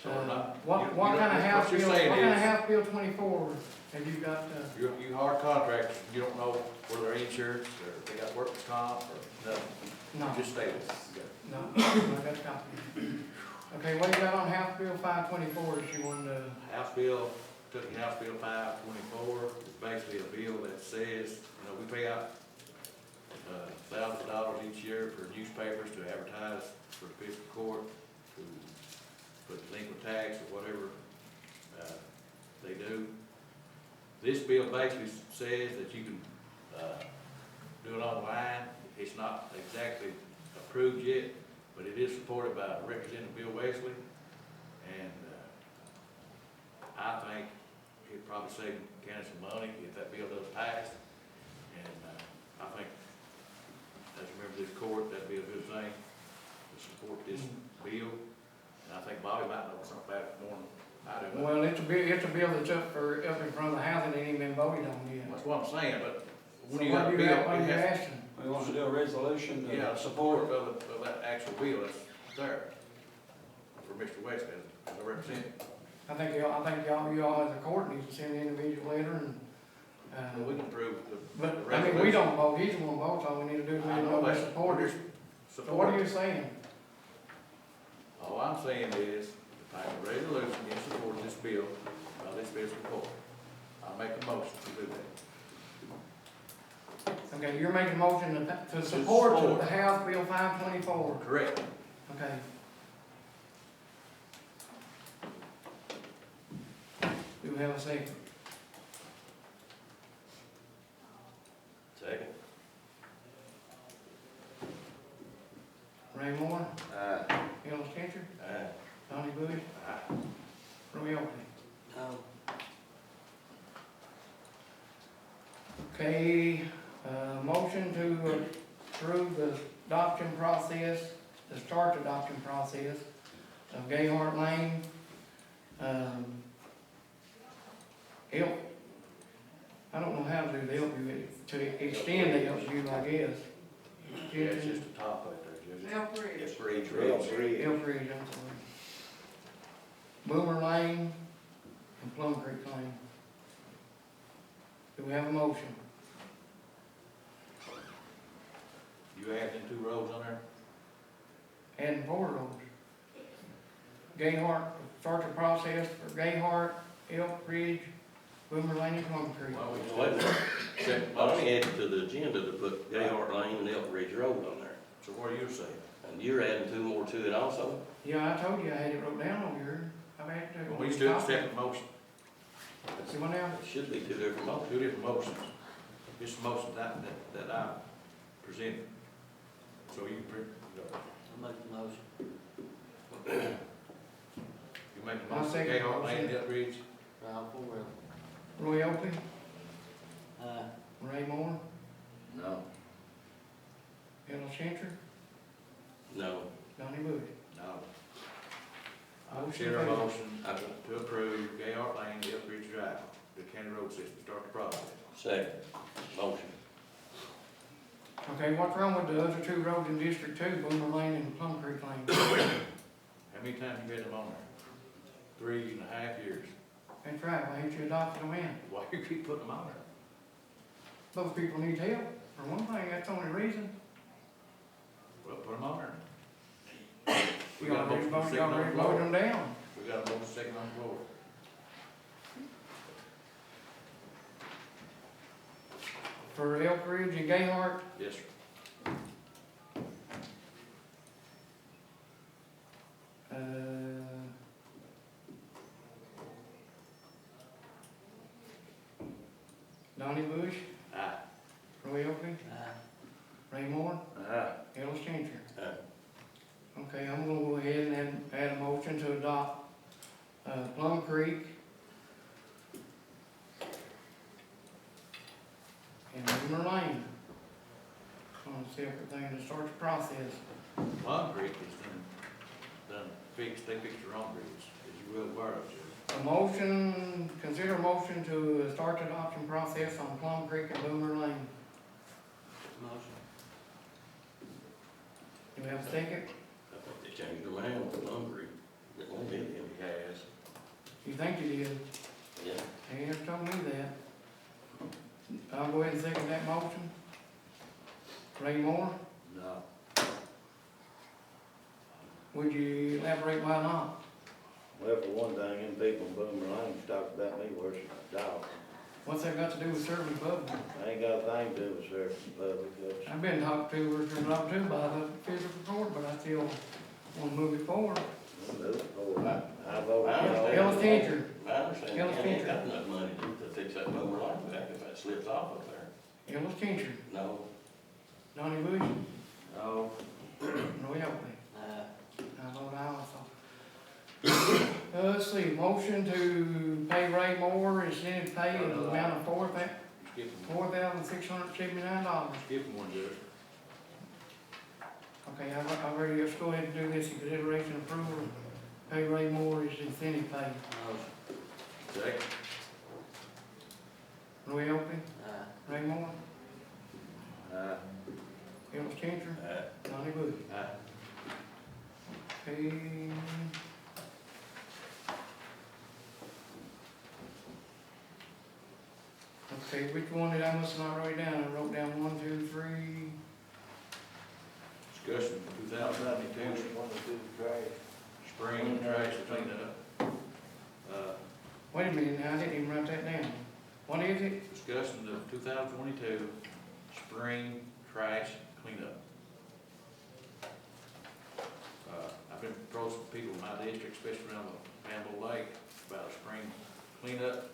So we're not.
What
you
kind
don't-
of House
what you're
Bill,
saying
what kind of
is,
House Bill 24 have you got,
You hire contractors, you don't know whether they're insured, or if they got workers' comp, or nothing.
no,
You just stay with it.
no, I got a copy. Okay, what you got on House Bill 524 that you wanted to?
House Bill, took House Bill 524, it's basically a bill that says, we pay out $1,000 each year for newspapers to advertise for the fiscal court, to put delinquent tax or whatever. they do. This bill basically says that you can, do it online. It's not exactly approved yet, but it is supported by Representative Bill Wesley. And, I think it'd probably save the county some money if that bill does pass. And, I think, as a member of this court, that'd be a good thing to support this bill. And I think Bobby might know something about it more than I do.
Well, it's a bill that's up in front of the house and it ain't been voted on yet.
That's what I'm saying, but
So
when you got a bill,
what are
it
you
has,
asking?
We want to do a resolution to
yeah, support of that actual bill that's there for Mr. West as a representative.
I think y'all as a court needs to send an individual letter and,
Well, we can prove the
but, I mean, we don't vote, he's the one who votes, all we need to do is let him know we support it. So what are you saying?
All I'm saying is, to pass a resolution in support of this bill, this bill's report. I'll make a motion to do that.
Okay, you're making a motion to support the House Bill 524.
Correct.
Okay. Do we have a second?
Second.
Ray Moore,
Aye.
Ellis Cantor,
Aye.
Donnie Bush,
Aye.
Roy Oakley.
No.
Okay, motion to approve the adoption process, the start adoption process of Gayheart Lane. I don't know how to do the LPU, to extend the LPU, I guess.
Yeah, it's just the top right there, Judge.
Elk Ridge.
It's for each
Real
road.
free.
Elfridge, I'm sorry. Boomer Lane and Plum Creek Lane. Do we have a motion?
You add them two roads on there?
Adding 4 roads. Gayheart, start the process for Gayheart, Elk Ridge, Boomer Lane and Plum Creek.
Why don't we just
Wait a minute.
second
Why don't
motion?
we add it to the agenda to put Gayheart Lane and Elk Ridge Road on there?
So what are you saying?
And you're adding 2 more to it also?
Yeah, I told you I had it wrote down over here. I've had to.
Well, we just do a separate motion.
See what now?
It should be 2 different motions.
Two different motions. This is the motion that I presented. So you can,
I'll make the motion.
you make the
I'll
motion,
second the
Gayheart Lane,
motion.
Elk Ridge.
Roy Oakley? Ray Moore?
No.
Ellis Cantor?
No.
Donnie Bush?
No. I
Motion
consider a
failed.
motion to approve Gayheart Lane, Elk Ridge Drive, the county road system, start the process.
Second. Motion.
Okay, what's wrong with the other 2 roads in District 2, Boomer Lane and Plum Creek Lane?
How many times you had them on there? 3.5 years.
That's right, why ain't you adopted them in?
Why you keep putting them on there?
Those people need help, for one thing, that's the only reason.
Well, put them on there. We
You
got a
already
motion for
voted, you
second on the
already voted them
floor.
down.
We got a motion second on the floor.
For Elk Ridge and Gayheart,
Yes, sir.
Donnie Bush,
Aye.
Roy Oakley, Ray Moore,
Aye.
Ellis Cantor.
Aye.
Okay, I'm gonna go ahead and add a motion to adopt, Plum Creek and Boomer Lane on a separate thing to start the process.
Plum Creek is done fixed, they fixed their own bridge, as you will aware of, Judge.
A motion, consider a motion to start the adoption process on Plum Creek and Boomer Lane.
Motion.
Do we have a second?
I think they changed their mind on Plum Creek. Didn't they?
He has.
You think you did?
Yeah.
They never told me that. I'll go ahead and second that motion. Ray Moore,
No.
would you elaborate why not?
Well, for one thing, them people in Boomer Lane talked about me worse than a dog.
What's that got to do with serving the public?
I ain't got a thing to do with serving the public, that's.
I've been talked to, or turned up to by the physical court, but I still want to move it forward.
I vote no.
Ellis Cantor,
I understand.
Ellis
County ain't
Cantor.
got
that slips off up there.
Ellis Kincher,
No,
Donnie Bush,
no,
Roy Oakley. I vote aye also. Let's see, motion to pay Ray Moore incentive pay in the amount of
skip one,
$4,679.
skip one, Judge.
Okay, I've already, let's go ahead and do this in consideration of approval, pay Ray Moore his incentive pay.
Second.
Roy Oakley, Ray Moore, Ellis Changer, Donnie Bush. Okay. Okay, which one did I must not write down? I wrote down 1, 2, 3.
Discussion 2022 spring trash cleanup.
Wait a minute, now, I didn't even write that down. What is it?
Discussion of 2022 spring trash cleanup. I've been approaching people in my district, especially around the Campbell Lake, about a spring cleanup.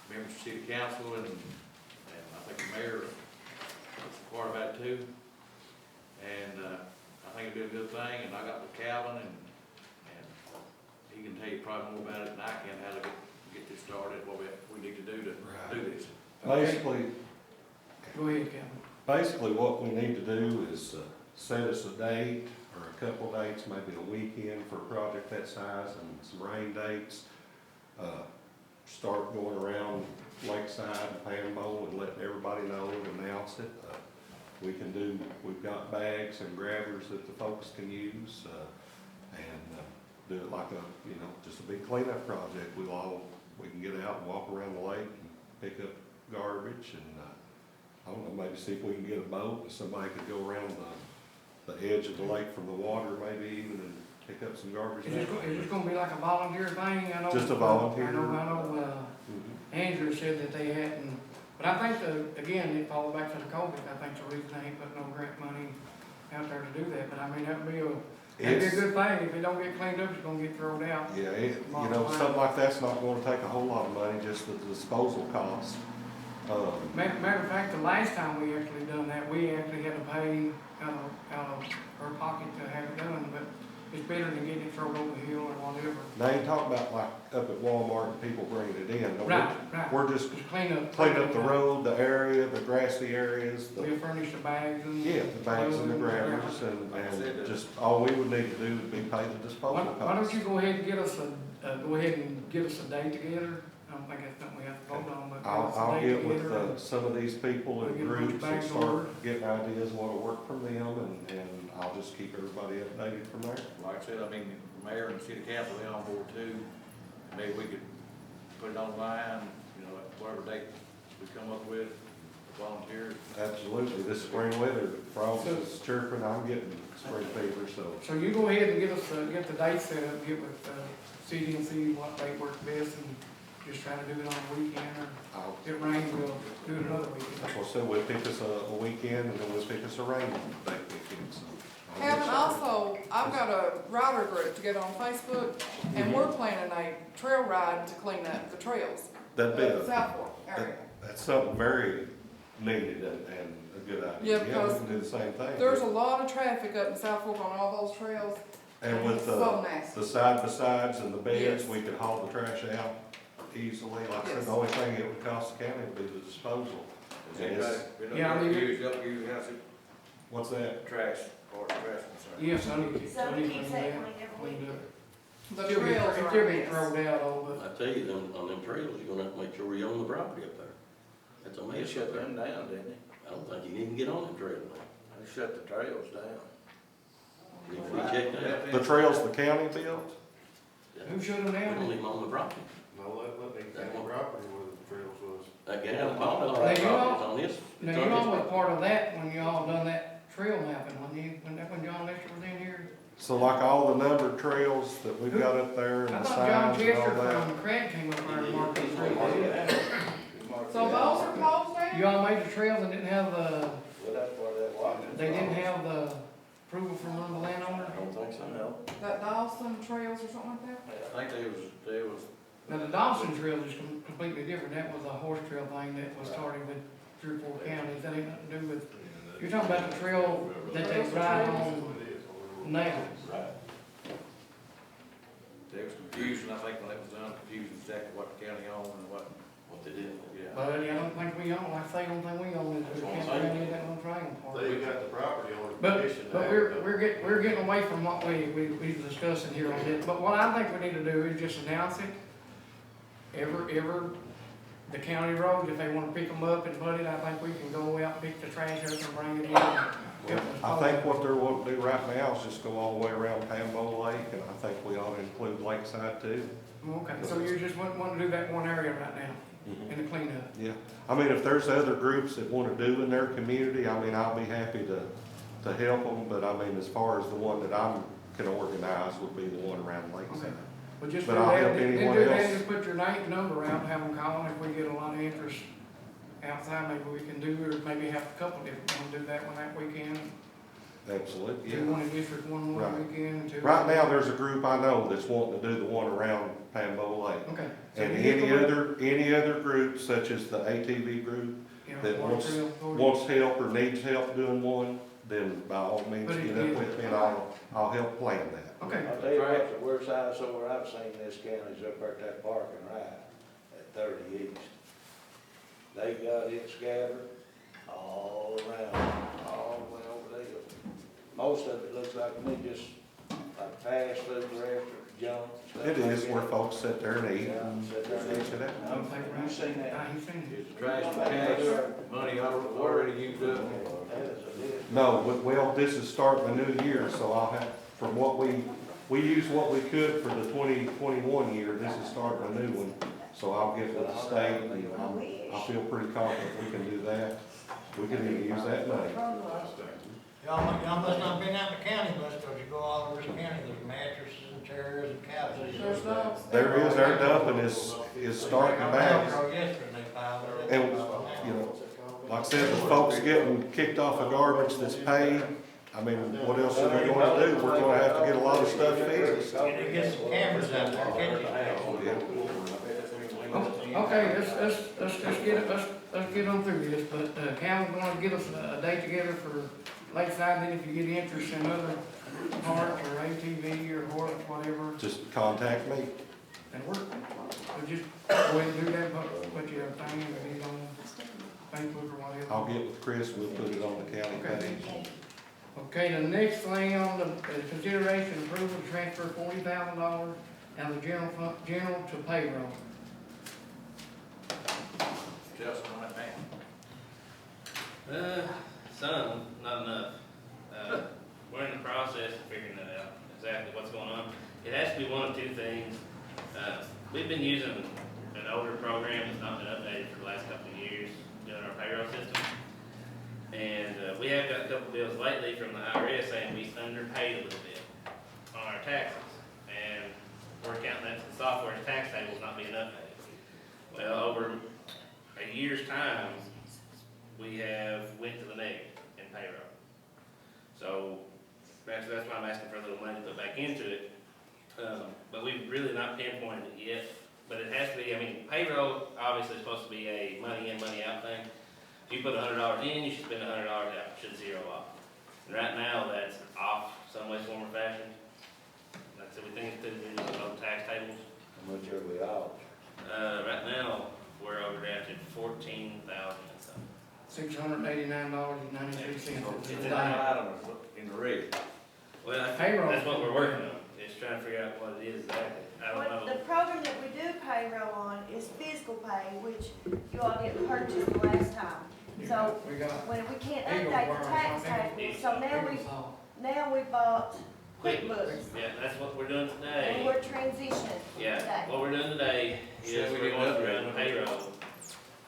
Members of city council and I think the mayor is part of that too. And I think it'd be a good thing, and I got with Calvin and he can tell you probably more about it than I can, how to get this started, what we need to do this.
Basically,
Go ahead, Kevin.
basically what we need to do is set us a date or a couple dates, maybe a weekend for a project that size and some rain dates. Start going around Lakeside and Panbo and letting everybody know and announce it. We've got bags and grabbers that the folks can use, and do it like just a big cleanup project. We can get out and walk around the lake and pick up garbage and, I don't know, maybe see if we can get a boat and somebody could go around the edge of the lake from the water maybe even and pick up some garbage.
Is this gonna be like a volunteer thing? I know.
Just a volunteer.
I know, Andrew said that they hadn't, but I think again, it falls back to the COVID. I think the reason they ain't put no grant money out there to do that, but I mean, that'd be a good thing. If it don't get cleaned up, it's gonna get thrown out.
Yeah, something like that's not gonna take a whole lot of money, just the disposal cost.
Matter of fact, the last time we actually done that, we actually had to pay out of our pocket to have it done, but it's better than getting it thrown over the hill or whatever.
Now you talk about like up at Walmart and people bringing it in. No,
Right.
We're just
Just clean up
the road, the area, the grassy areas.
We'll furnish the bags and.
Yeah, the bags and the grabbers and just, all we would need to do would be pay the disposal cost.
Why don't you go ahead and get us a date together? I don't think that's something we have to vote on, but.
I'll get with some of these people
We'll
in
get a bunch of
groups and
bags
start
ordered.
getting ideas what'll work from them and I'll just keep everybody updated from there.
Like I said, I mean, the mayor and the city council, they on board too. Maybe we could put it online, whatever date we come up with, volunteers.
Absolutely, this spring weather, frogs is chirping, I'm getting spring fever, so.
So you go ahead and get the date set up, get with, city and see what date works best and just try to do it on a weekend or if it rains, we'll do it another weekend.
That's what I said, we'll pick us a weekend and then we'll pick us a rain date weekend, so.
Kevin, also, I've got a rider group together on Facebook, and we're planning a trail ride to clean up the trails.
That'd be
South Fork area.
that's something very needed and a good idea.
Yeah, because
we can do the same thing.
There's a lot of traffic up in South Fork on all those trails.
And with
So nasty.
the side-by-sides and the beds,
Yes.
we could haul the trash out easily. Like I said,
Yes.
the only thing it would cost the county would be the disposal.
Yeah, I mean-
What's that?
Trash, or trash, I'm sorry.
Yes, I need to.
So we keep that clean every week.
The
Still be,
trails
still
are a
be
mess.
thrown out over.
I tell you, on them trails, you're gonna have to make sure you own the property up there. That's a
They
mess up
shut
there.
them down, didn't they?
I don't think you can even get on them trails now.
They shut the trails down.
Need to be checked out.
The trails the county built?
Who shut them
We don't
down?
even own the property.
No, let me county property where the trails was.
That gal bought all
Now,
that
you
property,
all-
it's on this.
Now,
it's
you
on
all
this
was part of that when you all done that trail mapping, when John Lester was in here.
So like all the numbered trails that we've got up there and
I
the
thought John
signs and all
Chester
that.
from Craig came up there and marked those trails.
So those are closed down?
You all made the trails and didn't have
Well, that's where that was.
they didn't have the approval from one of the landowners?
I don't think so.
No.
That Dawson Trails or something like that?
I think there was
Now, the Dawson Trail is completely different. That was a horse trail thing that was started with 3 or 4 counties. That ain't nothing to do with, you're talking about the trail that they ride on now.
There was confusion, I think, when it was done, confusion exactly what the county owned and what they didn't, yeah.
But I don't think we own, like I say, I don't think we own it. We can't really do that one triangle part.
They got the property owner
But,
permission.
but we're getting away from what we discussing here on this. But what I think we need to do is just announce it. The county roads, if they wanna pick them up and put it, I think we can go out, pick the trash up and bring it in.
I think what they're wanting to do right now is just go all the way around Pambo Lake, and I think we ought to include Lakeside too.
Okay, so you just want to do that one area right now, in the cleanup?
Yeah, I mean, if there's other groups that wanna do in their community, I mean, I'll be happy to help them, but I mean, as far as the one that can organize would be the one around Lakeside.
Okay. Well, just do
But I'll
that,
help
then
anyone
do that,
else.
just put your name, number out, have them call, and if we get a lot of interest outside, maybe we can do, or maybe have a couple different ones do that one that weekend.
Absolutely,
Do
yeah.
one in District 1
Right.
one weekend, and 2.
Right now, there's a group I know that's wanting to do the one around Pambo Lake.
Okay. So
And
you get the one-
any other group, such as the ATV group,
you know,
that
one
wants
trail, or-
wants help or needs help doing one, then by all means,
But it
get up
is-
with me and I'll help plan that.
Okay.
I'll tell you what, the worst eyesore I've seen in this county is up there at that parking right at 30 East. They got it scattered all around, all the way over there. Most of it looks like to me just like fast food restaurant, junk. stuff
It
like
is where
that.
folks sit there and eat
Yeah,
and
sit there and
eat it out.
You seen that?
I ain't seen it.
Is the trash and cash money already used up?
That is a list.
No, well, this is starting a new year, so I'll have, from what we used what we could for the 2021 year, this is starting a new one. So I'll get with the state and I feel pretty confident we can do that. We can even use that money.
Y'all must not been out in the county much, because you go all over the county, there's mattresses and chairs and couches.
There's no.
There is, our dumping is starting back.
Yesterday, they piled it.
And, you know, like I said, the folks getting kicked off of garbage that's paid, I mean, what else are we gonna do? We're gonna have to get a lot of stuff fixed.
You need to get some cameras out there, catch it.
Okay, let's get on through this, but, Cal's gonna give us a date together for Lakeside, then if you get interest in other parks or ATV or horse, whatever,
Just contact me.
and we'll just go ahead and do that, but you have a thing, and get it on Facebook or whatever.
I'll get with Chris, we'll put it on the county page.
Okay, the next thing on the consideration approval to transfer $40,000 out of the general to payroll.
Justin, on that man.
Some, not enough. We're in the process of figuring that out, exactly what's going on. It has to be one of two things. We've been using an older program that's not been updated for the last couple of years, doing our payroll system. And we have got a couple bills lately from the IRS saying we underpaid a little bit on our taxes. And we're counting that to the software's tax tables not being updated. Well, over a year's time, we have went to the negative in payroll. So that's why I'm asking for a little money to put back into it. But we've really not pinpointed it yet. But it has to be, I mean, payroll obviously is supposed to be a money in, money out thing. If you put $100 in, you should spend $100 out, it should zero off. And right now, that's off some way, form, or fashion. That's everything to do with the tax tables.
How much are we out?
Right now, we're overdrafted $14,000 and something.
$689.93.
It's an item in the red.
Well,
Payroll.
that's what we're working on, is trying to figure out what it is exactly. I don't
What,
know.
the program that we do payroll on is Fiscal Pay, which you all didn't purchase the last time. So,
We got
when we can't
Eagle
update
Worm,
the tax
something.
tables, so now we bought QuickBooks.
Yeah, that's what we're doing
And
today.
we're transitioning
Yeah,
today.
what we're doing today
Said
is
we
we're
didn't
going
upgrade
through
it.
payroll.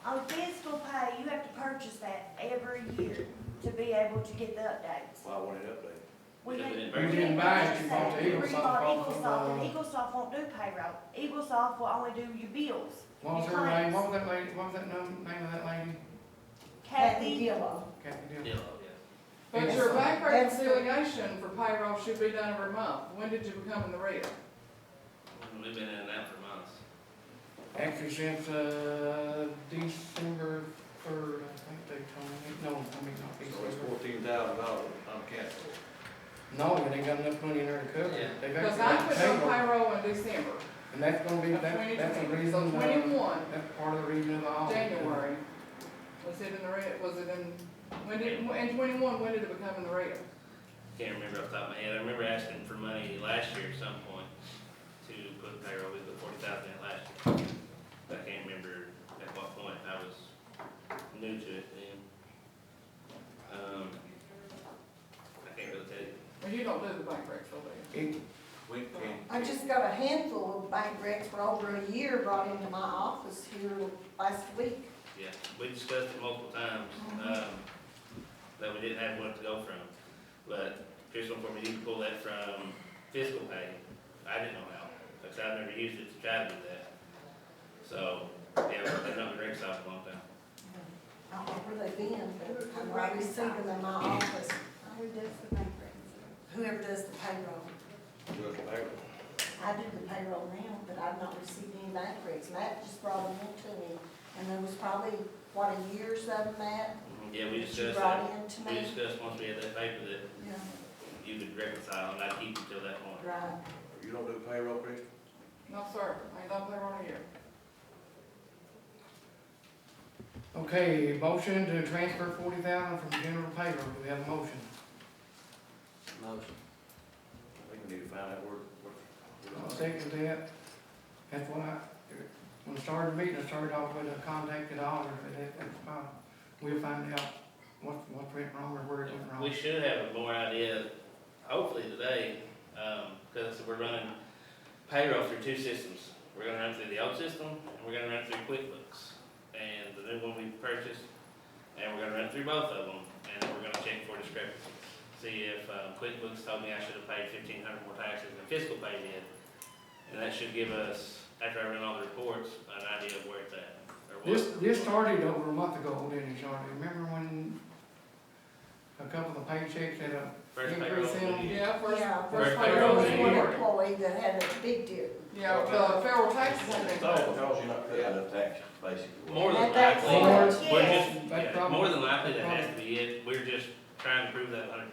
On Fiscal Pay, you have to purchase that every year to be able to get the updates.
Why won't it update?
We
Because
didn't-
we
You didn't buy it, you bought the
We
Eagle Soft
bought
off of,
EagleSoft, and EagleSoft won't do payroll. EagleSoft will only do your bills.
what was her name? What was that lady, what was that name of that lady?
Kathy,
Kathy Dillon.
Yeah, yeah.
But your bank reconciliation for payroll should be done every month. When did you become in the red?
We've been in and out for months.
Actually, since, December 3rd, I think they told me, no, I mean, not
So it's
December.
$14,000 uncanceled.
No, but they got enough money in there to cover
Yeah.
it. They've
Because
actually
I
got
put on
payroll.
payroll in December
And that's gonna be,
of
that's the
2020, so
reason,
21,
that's part of the reason of the audit.
January. Was it in the red, was it in, when did, in 21, when did it become in the red?
Can't remember off the top of my head. I remember asking for money last year at some point to put payroll, we put 40,000 in last year. But I can't remember at what point. I was new to it then. I can't really tell you.
Well, you don't do the bank recs, do you?
We can.
I just got a handful of bank recs for over a year brought into my office here last week.
Yeah, we discussed it multiple times, that we didn't have one to go from. But Fiscal for me, you can pull that from Fiscal pay. I didn't know how, because I've never used it to try to do that. So, yeah, they've not been reconciled in a long time.
I don't know where they've been, but I received them in my office.
Who does the bank recs?
Whoever does the payroll. I do the payroll now, but I've not received any bank recs. Matt just brought them in to me, and there was probably, what, a year's of them, Matt?
Yeah, we
that you
discussed
brought
that.
in to
We
me?
discussed once we had that paper that
Yeah,
you could reconcile, and I'd keep it till that point.
right.
You don't do payroll, Chris?
No, sir, I ain't done payroll in a year.
Okay, motion to transfer 40,000 from general payroll. Do we have a motion?
Motion. I think we need to find out where.
I'll second that. That's what when I started the meeting, I started off with a contacted auditor, that's fine. We'll find out what went wrong or where it went wrong.
We should have a more idea, hopefully today, because we're running payroll through two systems. We're gonna run through the old system, and we're gonna run through QuickBooks. And the new one we purchased, and we're gonna run through both of them, and we're gonna check for discrepancies. See if QuickBooks told me I should have paid 1,500 more taxes than Fiscal pay did. And that should give us, after I run all the reports, an idea of where it's at. Or what.
This started over a month ago, didn't it, Charlie? Remember when a couple of paychecks had a
First
increase
payroll.
in them?
Yeah, first
First
payroll
payroll.
in
There was one
January.
employee that had a big deal.
Yeah, the federal taxes on it.
Because you're not paying enough taxes, basically.
More than
That's
likely,
More-
we're just,
that's
yeah,
probably-
more than likely that has to be it. We're just trying to prove that 100%.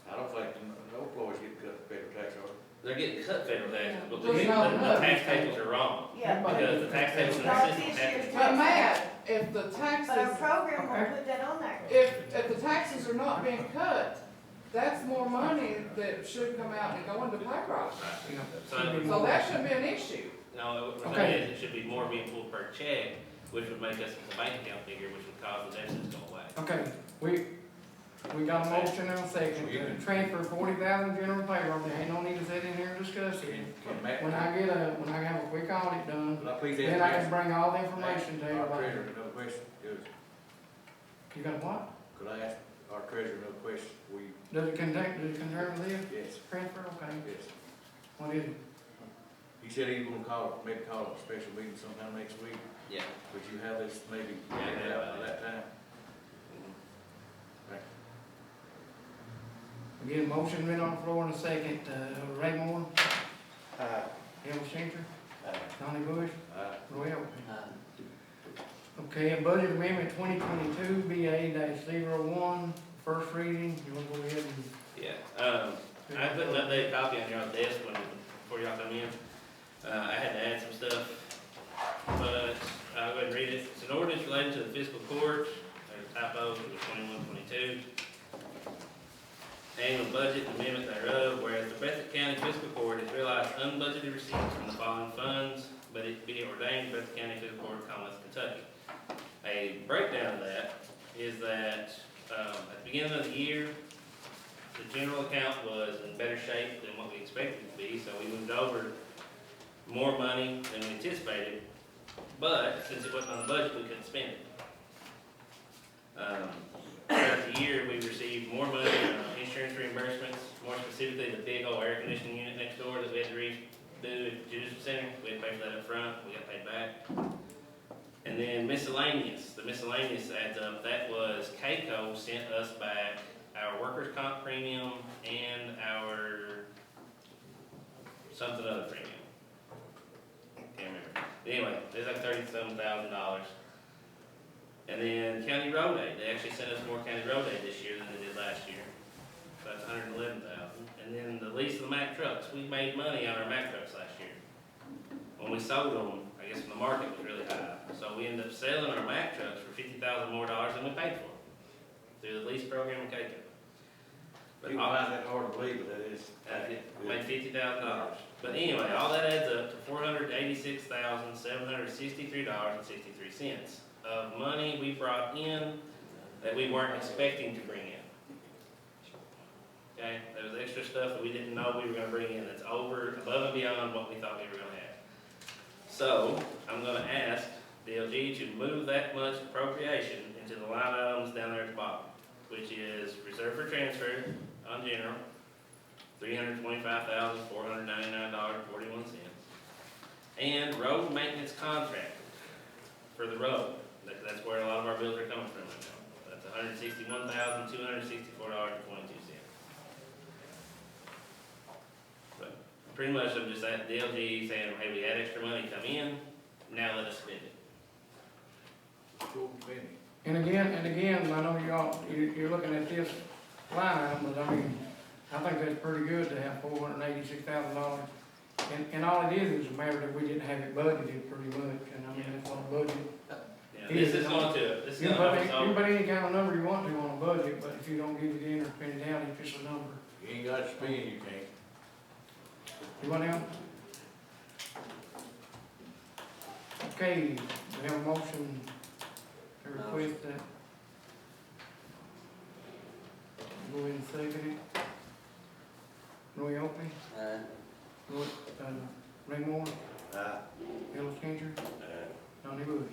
I don't think no employees get cut federal tax, are
They're getting cut federal taxes, but the
Just not enough.
tax tables are wrong.
Yeah,
Because the tax tables in the
Not
system
this
have
year's
to.
But Matt, if the
but a
taxes,
program will put that on there.
if the taxes are not being cut, that's more money that should come out and go into payroll.
You know,
So-
should be
So
more.
that shouldn't be an issue.
No, what we're
Okay.
saying is it should be more being pulled per check, which would make us a bank account bigger, which would cause the deficit to go away.
Okay, we got a motion and a second to transfer 40,000 general payroll. There ain't no need to sit in here and discuss it.
Can Matt,
When I have a quick audit done,
could I please
then I
ask
can bring all the information to
our
everybody.
treasurer another question? Good.
You got what?
Could I ask our treasurer another question?
Does it concern this
Yes,
transfer? Okay,
yes.
what is it?
He said he was gonna maybe call a special meeting sometime next week.
Yeah.
Would you have this maybe
Yeah, I can
out
have
by
it.
that time?
Again, motion been on the floor in a second. Ray Moore, Al Changer, Donnie Bush, Roy Elphie. Okay, budget amendment 2022 BA-01, first reading. You want to go ahead and?
Yeah, I put an updated copy on your desk before y'all come in. I had to add some stuff, but I'll go ahead and read it. It's an ordinance related to the fiscal court, there's a typo, it was 21-22. Annual budget amendment thereof, whereas the Breathitt County Fiscal Court has realized unbudgeted receipts from the following funds, but it be ordained Breathitt County Fiscal Court, Commonwealth, Kentucky. A breakdown of that is that, at the beginning of the year, the general account was in better shape than what we expected it to be, so we moved over more money than we anticipated, but since it wasn't on the budget, we couldn't spend it. Throughout the year, we received more money on insurance reimbursements, more specifically the big old air conditioning unit next door that we had to redo at the Judicial Center. We had to pay for that up front, we got paid back. And then miscellaneous, the miscellaneous adds up, that was KCO sent us back our workers' comp premium and our something other premium. Can't remember. Anyway, there's like $307,000. And then county road aid, they actually sent us more county road aid this year than they did last year. So that's $111,000. And then the lease of the Mack trucks, we made money on our Mack trucks last year. When we sold them, I guess the market was really high. So we ended up selling our Mack trucks for $50,000 more than we paid for them through the lease program in Cato.
People find that hard to believe, but that is.
Made $50,000. But anyway, all that adds up to $486,763.63 of money we brought in that we weren't expecting to bring in. Okay, there was extra stuff that we didn't know we were gonna bring in that's above and beyond what we thought we were gonna have. So, I'm gonna ask DLG to move that much appropriation into the line items down there at the bottom, which is reserve for transfer on general, $325,499.41, and road maintenance contract for the road. That's where a lot of our bills are coming from right now. That's $161,264.22. So, pretty much I'm just at DLG saying, hey, we had extra money come in, now let us spend it.
And again, I know you're looking at this line item, but I mean, I think that's pretty good to have $486,000. And all it is a matter that we didn't have it budgeted pretty much, and I mean, it's on a budget.
Yeah, this is going to
You can put any kind of number you want to on a budget, but if you don't get it in or spend it out, it's just a number.
You ain't got to spend, you can't.
You want out? Okay, we have a motion to request that. Go ahead and second it. Roy Oakley? Roy, Ray Moore? Ellis Cantor? Donnie Bush?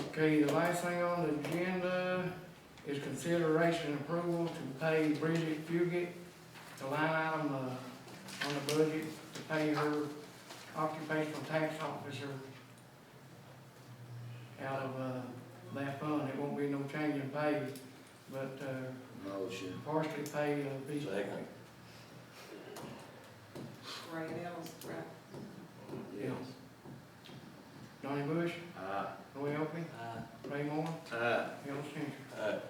Okay, the last thing on the agenda is consideration and approval to pay Breathitt Fugit the line item on the budget to pay her occupational tax officer out of that fund. It won't be no change in pay, but
Motion.
partially pay be.
Second.
Ray Ellis, right?
Yes. Donnie Bush? Roy Oakley? Ray Moore? Ellis Cantor?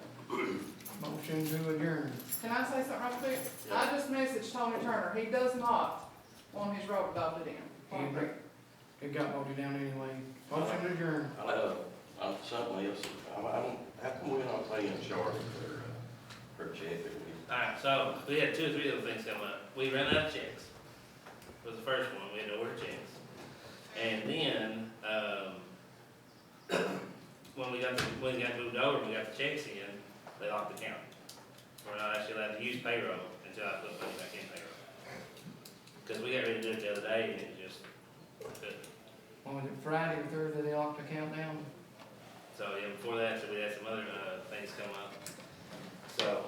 Motion to adjourn.
Can I say something right quick? I just messaged Tony Turner, he does not want his road adopted in.
It got voted down anyway. Motion to adjourn.
Something else, how come we're not paying Charlotte for check that we?
Alright, so we had 2 or 3 other things come up. We ran out of checks. Was the first one, we had to order checks. And then, when we got moved over, we got the checks in, they locked the account. We're not actually allowed to use payroll until I put money back in payroll. Cause we got ready to do it the other day and it just couldn't.
Was it Friday or Thursday they locked the account down?
So, yeah, before that, so we had some other, things come up. So,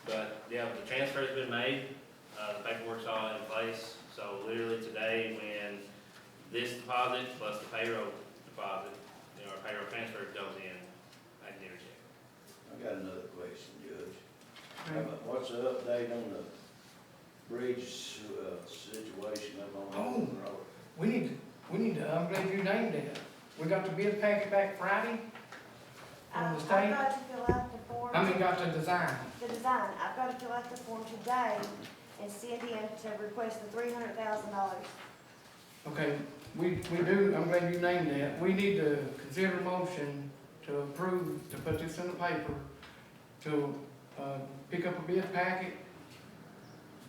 but, yeah, the transfer's been made, the paperwork's all in place. So literally today, when this deposit plus the payroll deposit, our payroll transfer goes in, I can get her check.
I got another question, Judge. What's the update on the bridge, situation up on the road?
We need to, I'm glad you named that. We got the bid packet back Friday from the
I've
state.
got to fill out the form.
Got the design.
The design, I've got to fill out the form today and send in to request the $300,000.
Okay, we do, I'm glad you named that. We need to consider a motion to approve, to put this in the paper, to, pick up a bid packet.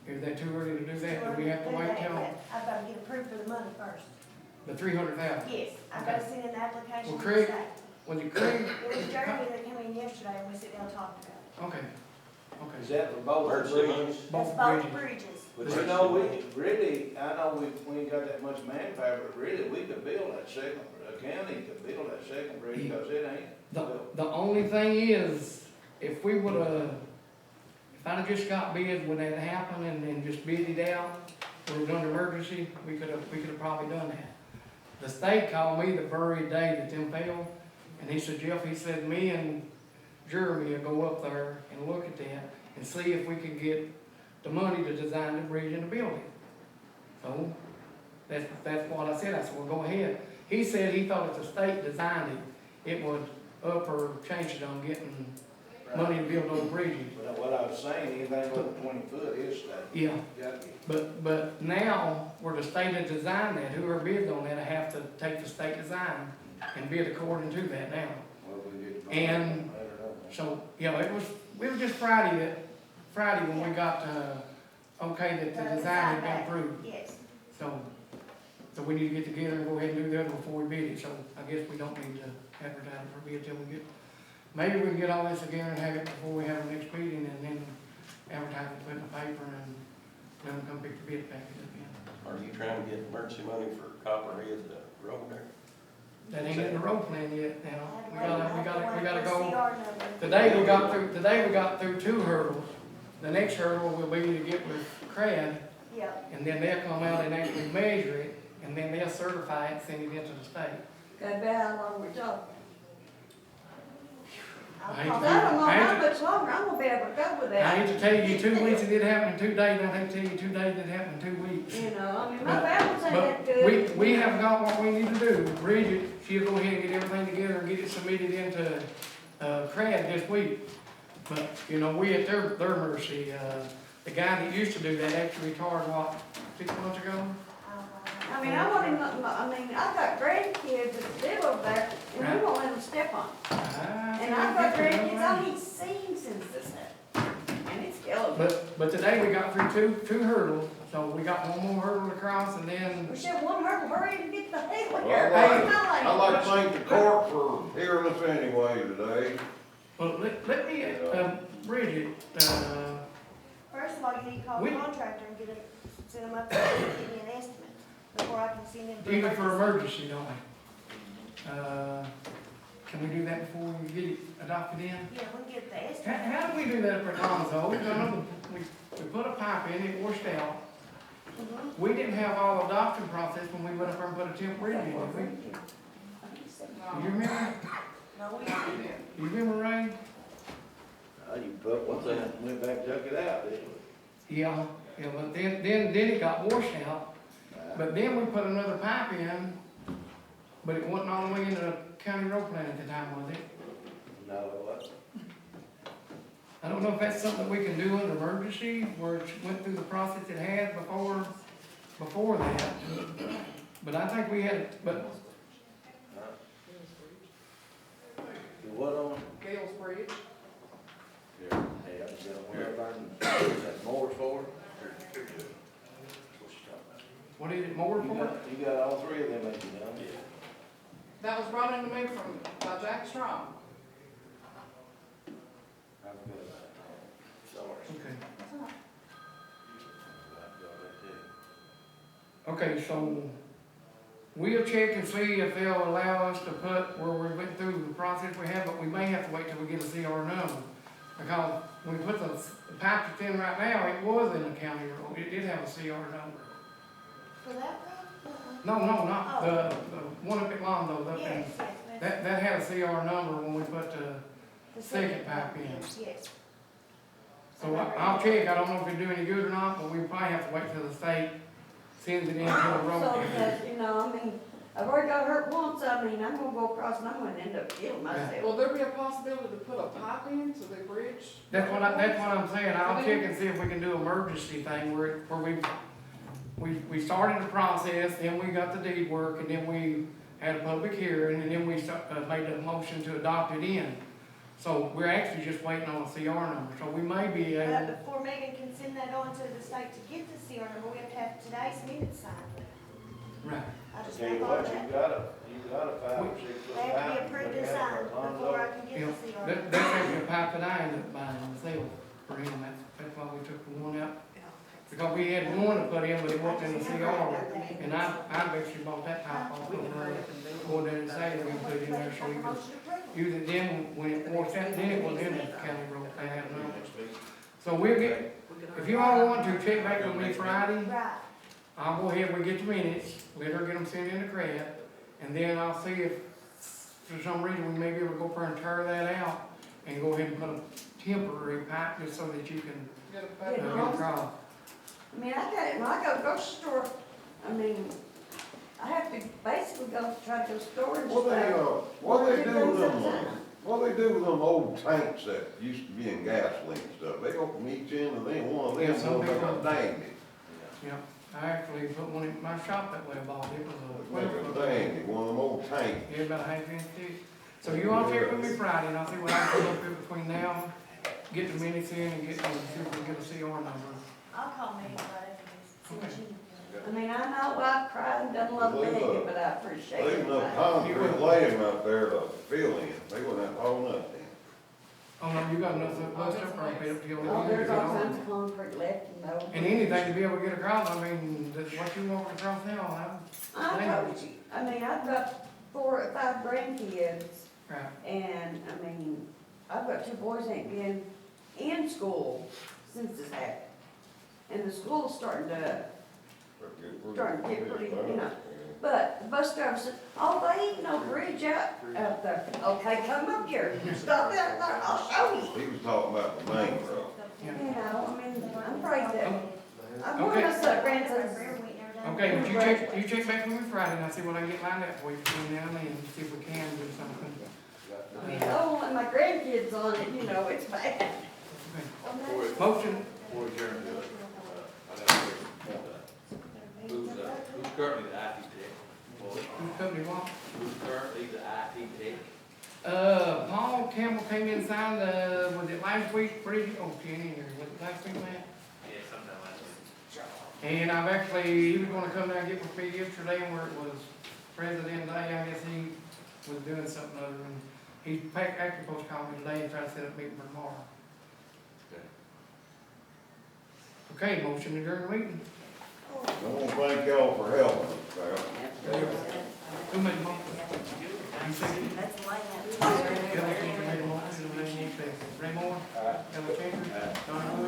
Is that too early to do that? Do we have to wait till
I've got to get approved for the money first.
the 300,000?
Yes, I've got to send in the application
Well,
today.
Craig, was it Craig?
It was Jeremy that came in yesterday and we sit down and talked about it.
Okay,
Is
okay.
that for both bridges?
That's
Both
both
bridges.
bridges.
But you know, we ain't got that much manpower, but really, we could build that second, the county could build that second bridge, because it ain't.
The only thing is, if we would've, if I'd have just got bids when that happened and just bid it out, or done emergency, we could've probably done that. The state called me the very day that them failed, and he said, Jeff, he said, me and Jeremy will go up there and look at that and see if we can get the money to design the bridge and the building. So, that's what I said. I said, well, go ahead. he said he thought if the state designed it, it would up or change it on getting money to build those bridges.
But what I was saying, anything over 20 foot is state.
Yeah,
Gotta be.
but now, where the state has designed that, whoever bids on that, have to take the state design and bid according to that now.
Well, we get.
And
I don't know.
so, you know, we were just Friday when we got, okay, that the design had been approved.
Yes.
So we need to get together and go ahead and do that before we bid it, so I guess we don't need to advertise for bid till we get, maybe we can get all this together and have it before we have our next meeting, and then advertise it, put it in the paper, and then come pick the bid package up in.
Are you trying to get emergency money for Copperhead, the road there?
That ain't in the road plan yet, now, we gotta go.
CR number.
Today we got through 2 hurdles. The next hurdle will be to get with CRAD,
Yep.
and then they'll come out and actually measure it, and then they'll certify it, send it into the state.
Okay, about how long we're talking?
I hate
Cause
to
I don't know
I
how
hate
much longer I'm gonna be able to go with
I
that.
hate to tell you 2 weeks it did happen in 2 days, I hate to tell you 2 days it happened in 2 weeks.
You know, I mean, my balance ain't that
But
good.
we have got what we need to do. Bridget, she'll go ahead and get everything together and get it submitted into, CRAD this week. But, you know, we at their mercy, the guy that used to do that actually retired, what, 6 months ago?
I mean, I want him, I've got grandkids that live over there, and we won't let them step on. And I've got grandkids I ain't seen since this happened, and it's killing me.
But today we got through two hurdles, so we got one more hurdle to cross, and then,
We should have one hurdle, hurry and get the hell
Well,
here.
I'd like to thank the court for hearing us anyway today.
well, let me, Bridget,
First of all, you need to call the
We-
contractor and send them up there and give me an estimate before I can send them.
even for emergency, don't we? Can we do that before we get it adopted in?
Yeah, we can get the
How,
estimate.
how do we do that for Thomas? We put a pipe in, it washed out.
Mhm.
We didn't have all the adoption process when we went up there and put a temp bridge in, did we? You remember?
No, we don't.
You remember, Ray?
You put, what's that, went back, and took it out, didn't
Yeah, but then it got washed out. But then we put another pipe in, but it wasn't all the way into the county road plan at the time, was it?
No, it wasn't.
I don't know if that's something we can do in an emergency, where it went through the process it had before that. But I think we had, but,
You what on?
Gales Bridge.
Yeah, you got one up there, is that more for it?
what is it, more for?
You got all 3 of them, ain't you, done?
That was brought into me by Jack Strong.
I forgot about that. Sorry.
Okay.
Got
Okay, so we'll check and see if they'll allow us to put where we went through the process we have, but we may have to wait till we get a CR number. Because when we put the pipe that's in right now, it was in the county road, it did have a CR number.
For that road?
No, not the one up at Londo, up in,
Yes, yes.
that had a CR number when we put the second pipe in.
Yes.
So I'll check, I don't know if it do any good or not, but we probably have to wait till the state sends it into the road.
So, because, you know, I mean, I've already got hurt once, I mean, I'm gonna go across and I'm gonna end up killing myself.
Will there be a possibility to put a pipe in to the bridge?
That's what I'm saying, I'll check and see if we can do an emergency thing where we started the process, then we got the deed work, and then we had a public hearing, and then we made a motion to adopt it in. So we're actually just waiting on a CR number, so we may be able,
But before Megan can send that on to the state to get the CR number, we have to have today's minutes signed.
right.
I just
Tell you
thought
what,
that.
you got a 5 or 6 foot
They have to
pipe.
be approved and
Look at it
signed
for Lonzo.
before I can
You
get
know,
the CR
that,
number.
that's actually a pipe that I ended up buying myself for him, that's why we took the one out. Because we had one to put in, but it wasn't in the CR, and I've actually bought that pipe off of more than it say, we put it in there, so we could use it then, when it washed out, then it was in the county road, they had a number. So we'll get, if you all want to, check back with me Friday,
Right.
I'll go ahead, we get the minutes, let her get them sent in the CRAD, and then I'll see if, for some reason, we may be able to go up there and tear that out, and go ahead and put a temporary pipe, just so that you can,
Get a
Yeah.
pipe.
get across.
I mean, I got it, when I go to the grocery store, I mean, I have to basically try to go storage
What they,
stuff.
what they
Two
do with
things at a
them,
time.
what they do with them old tanks that used to be in gasoline stuff? They open each end of them, one of them,
Yeah, some
will make
people-
a dandy.
Yeah, I actually put one in my shop that way I bought, it was a
Make
12
a
foot.
dandy, one of them old tanks.
Yeah, about a half inch thick. So you all check with me Friday, and I'll see what I can come up with between now, get the minutes in and get, see if we can get a CR number.
I'll call me Friday for this, see what you.
I mean, I know I've cried and done a lot of begging, but I appreciate
There's
it.
enough concrete laying out there to fill in, they wouldn't have to haul nothing.
Oh, no, you got enough to bust up or pay up to your.
Oh, there's all kinds of concrete left and those.
And anything to be able to get across, I mean, that's what you want across now,
I told you, I mean, I've got 4 or 5 grandkids,
right?
and, I mean, I've got 2 boys that ain't been in school since this happened. And the school's starting to get pretty, you know. But the bus driver said, oh, they ain't no bridge out there. Okay, come up here, stop out there, I'll show you.
He was talking about the main road.
You know, I mean, I'm afraid that, I'm
Okay.
going to say grandsons.
Okay, but you check back with me Friday, and I'll see what I can get lined up for you between now and then, see if we can do something.
I mean, I don't want my grandkids on it, you know, it's bad.
Okay. Motion,
Before we adjourn to it, I got a question. Who's currently the IT tech?
who's company what?
Who's currently the IT tech?
Paul Campbell came in and signed, was it last week, Bridget, oh, Jenny, or was it last week, Matt?
Yeah, sometime last week.
And I've actually, he was gonna come down and get with me yesterday, where it was President Day, I guess he was doing something other, and he's actually supposed to call me today and try to set up a meeting for tomorrow. Okay, motion to adjourn the meeting.
I want to thank y'all for helping us, pal.
Who made the motion? You seconded it?
That's light.
Ella Changer made the motion, and then you seconded. Ray Moore? Ella Changer? Donnie Bush?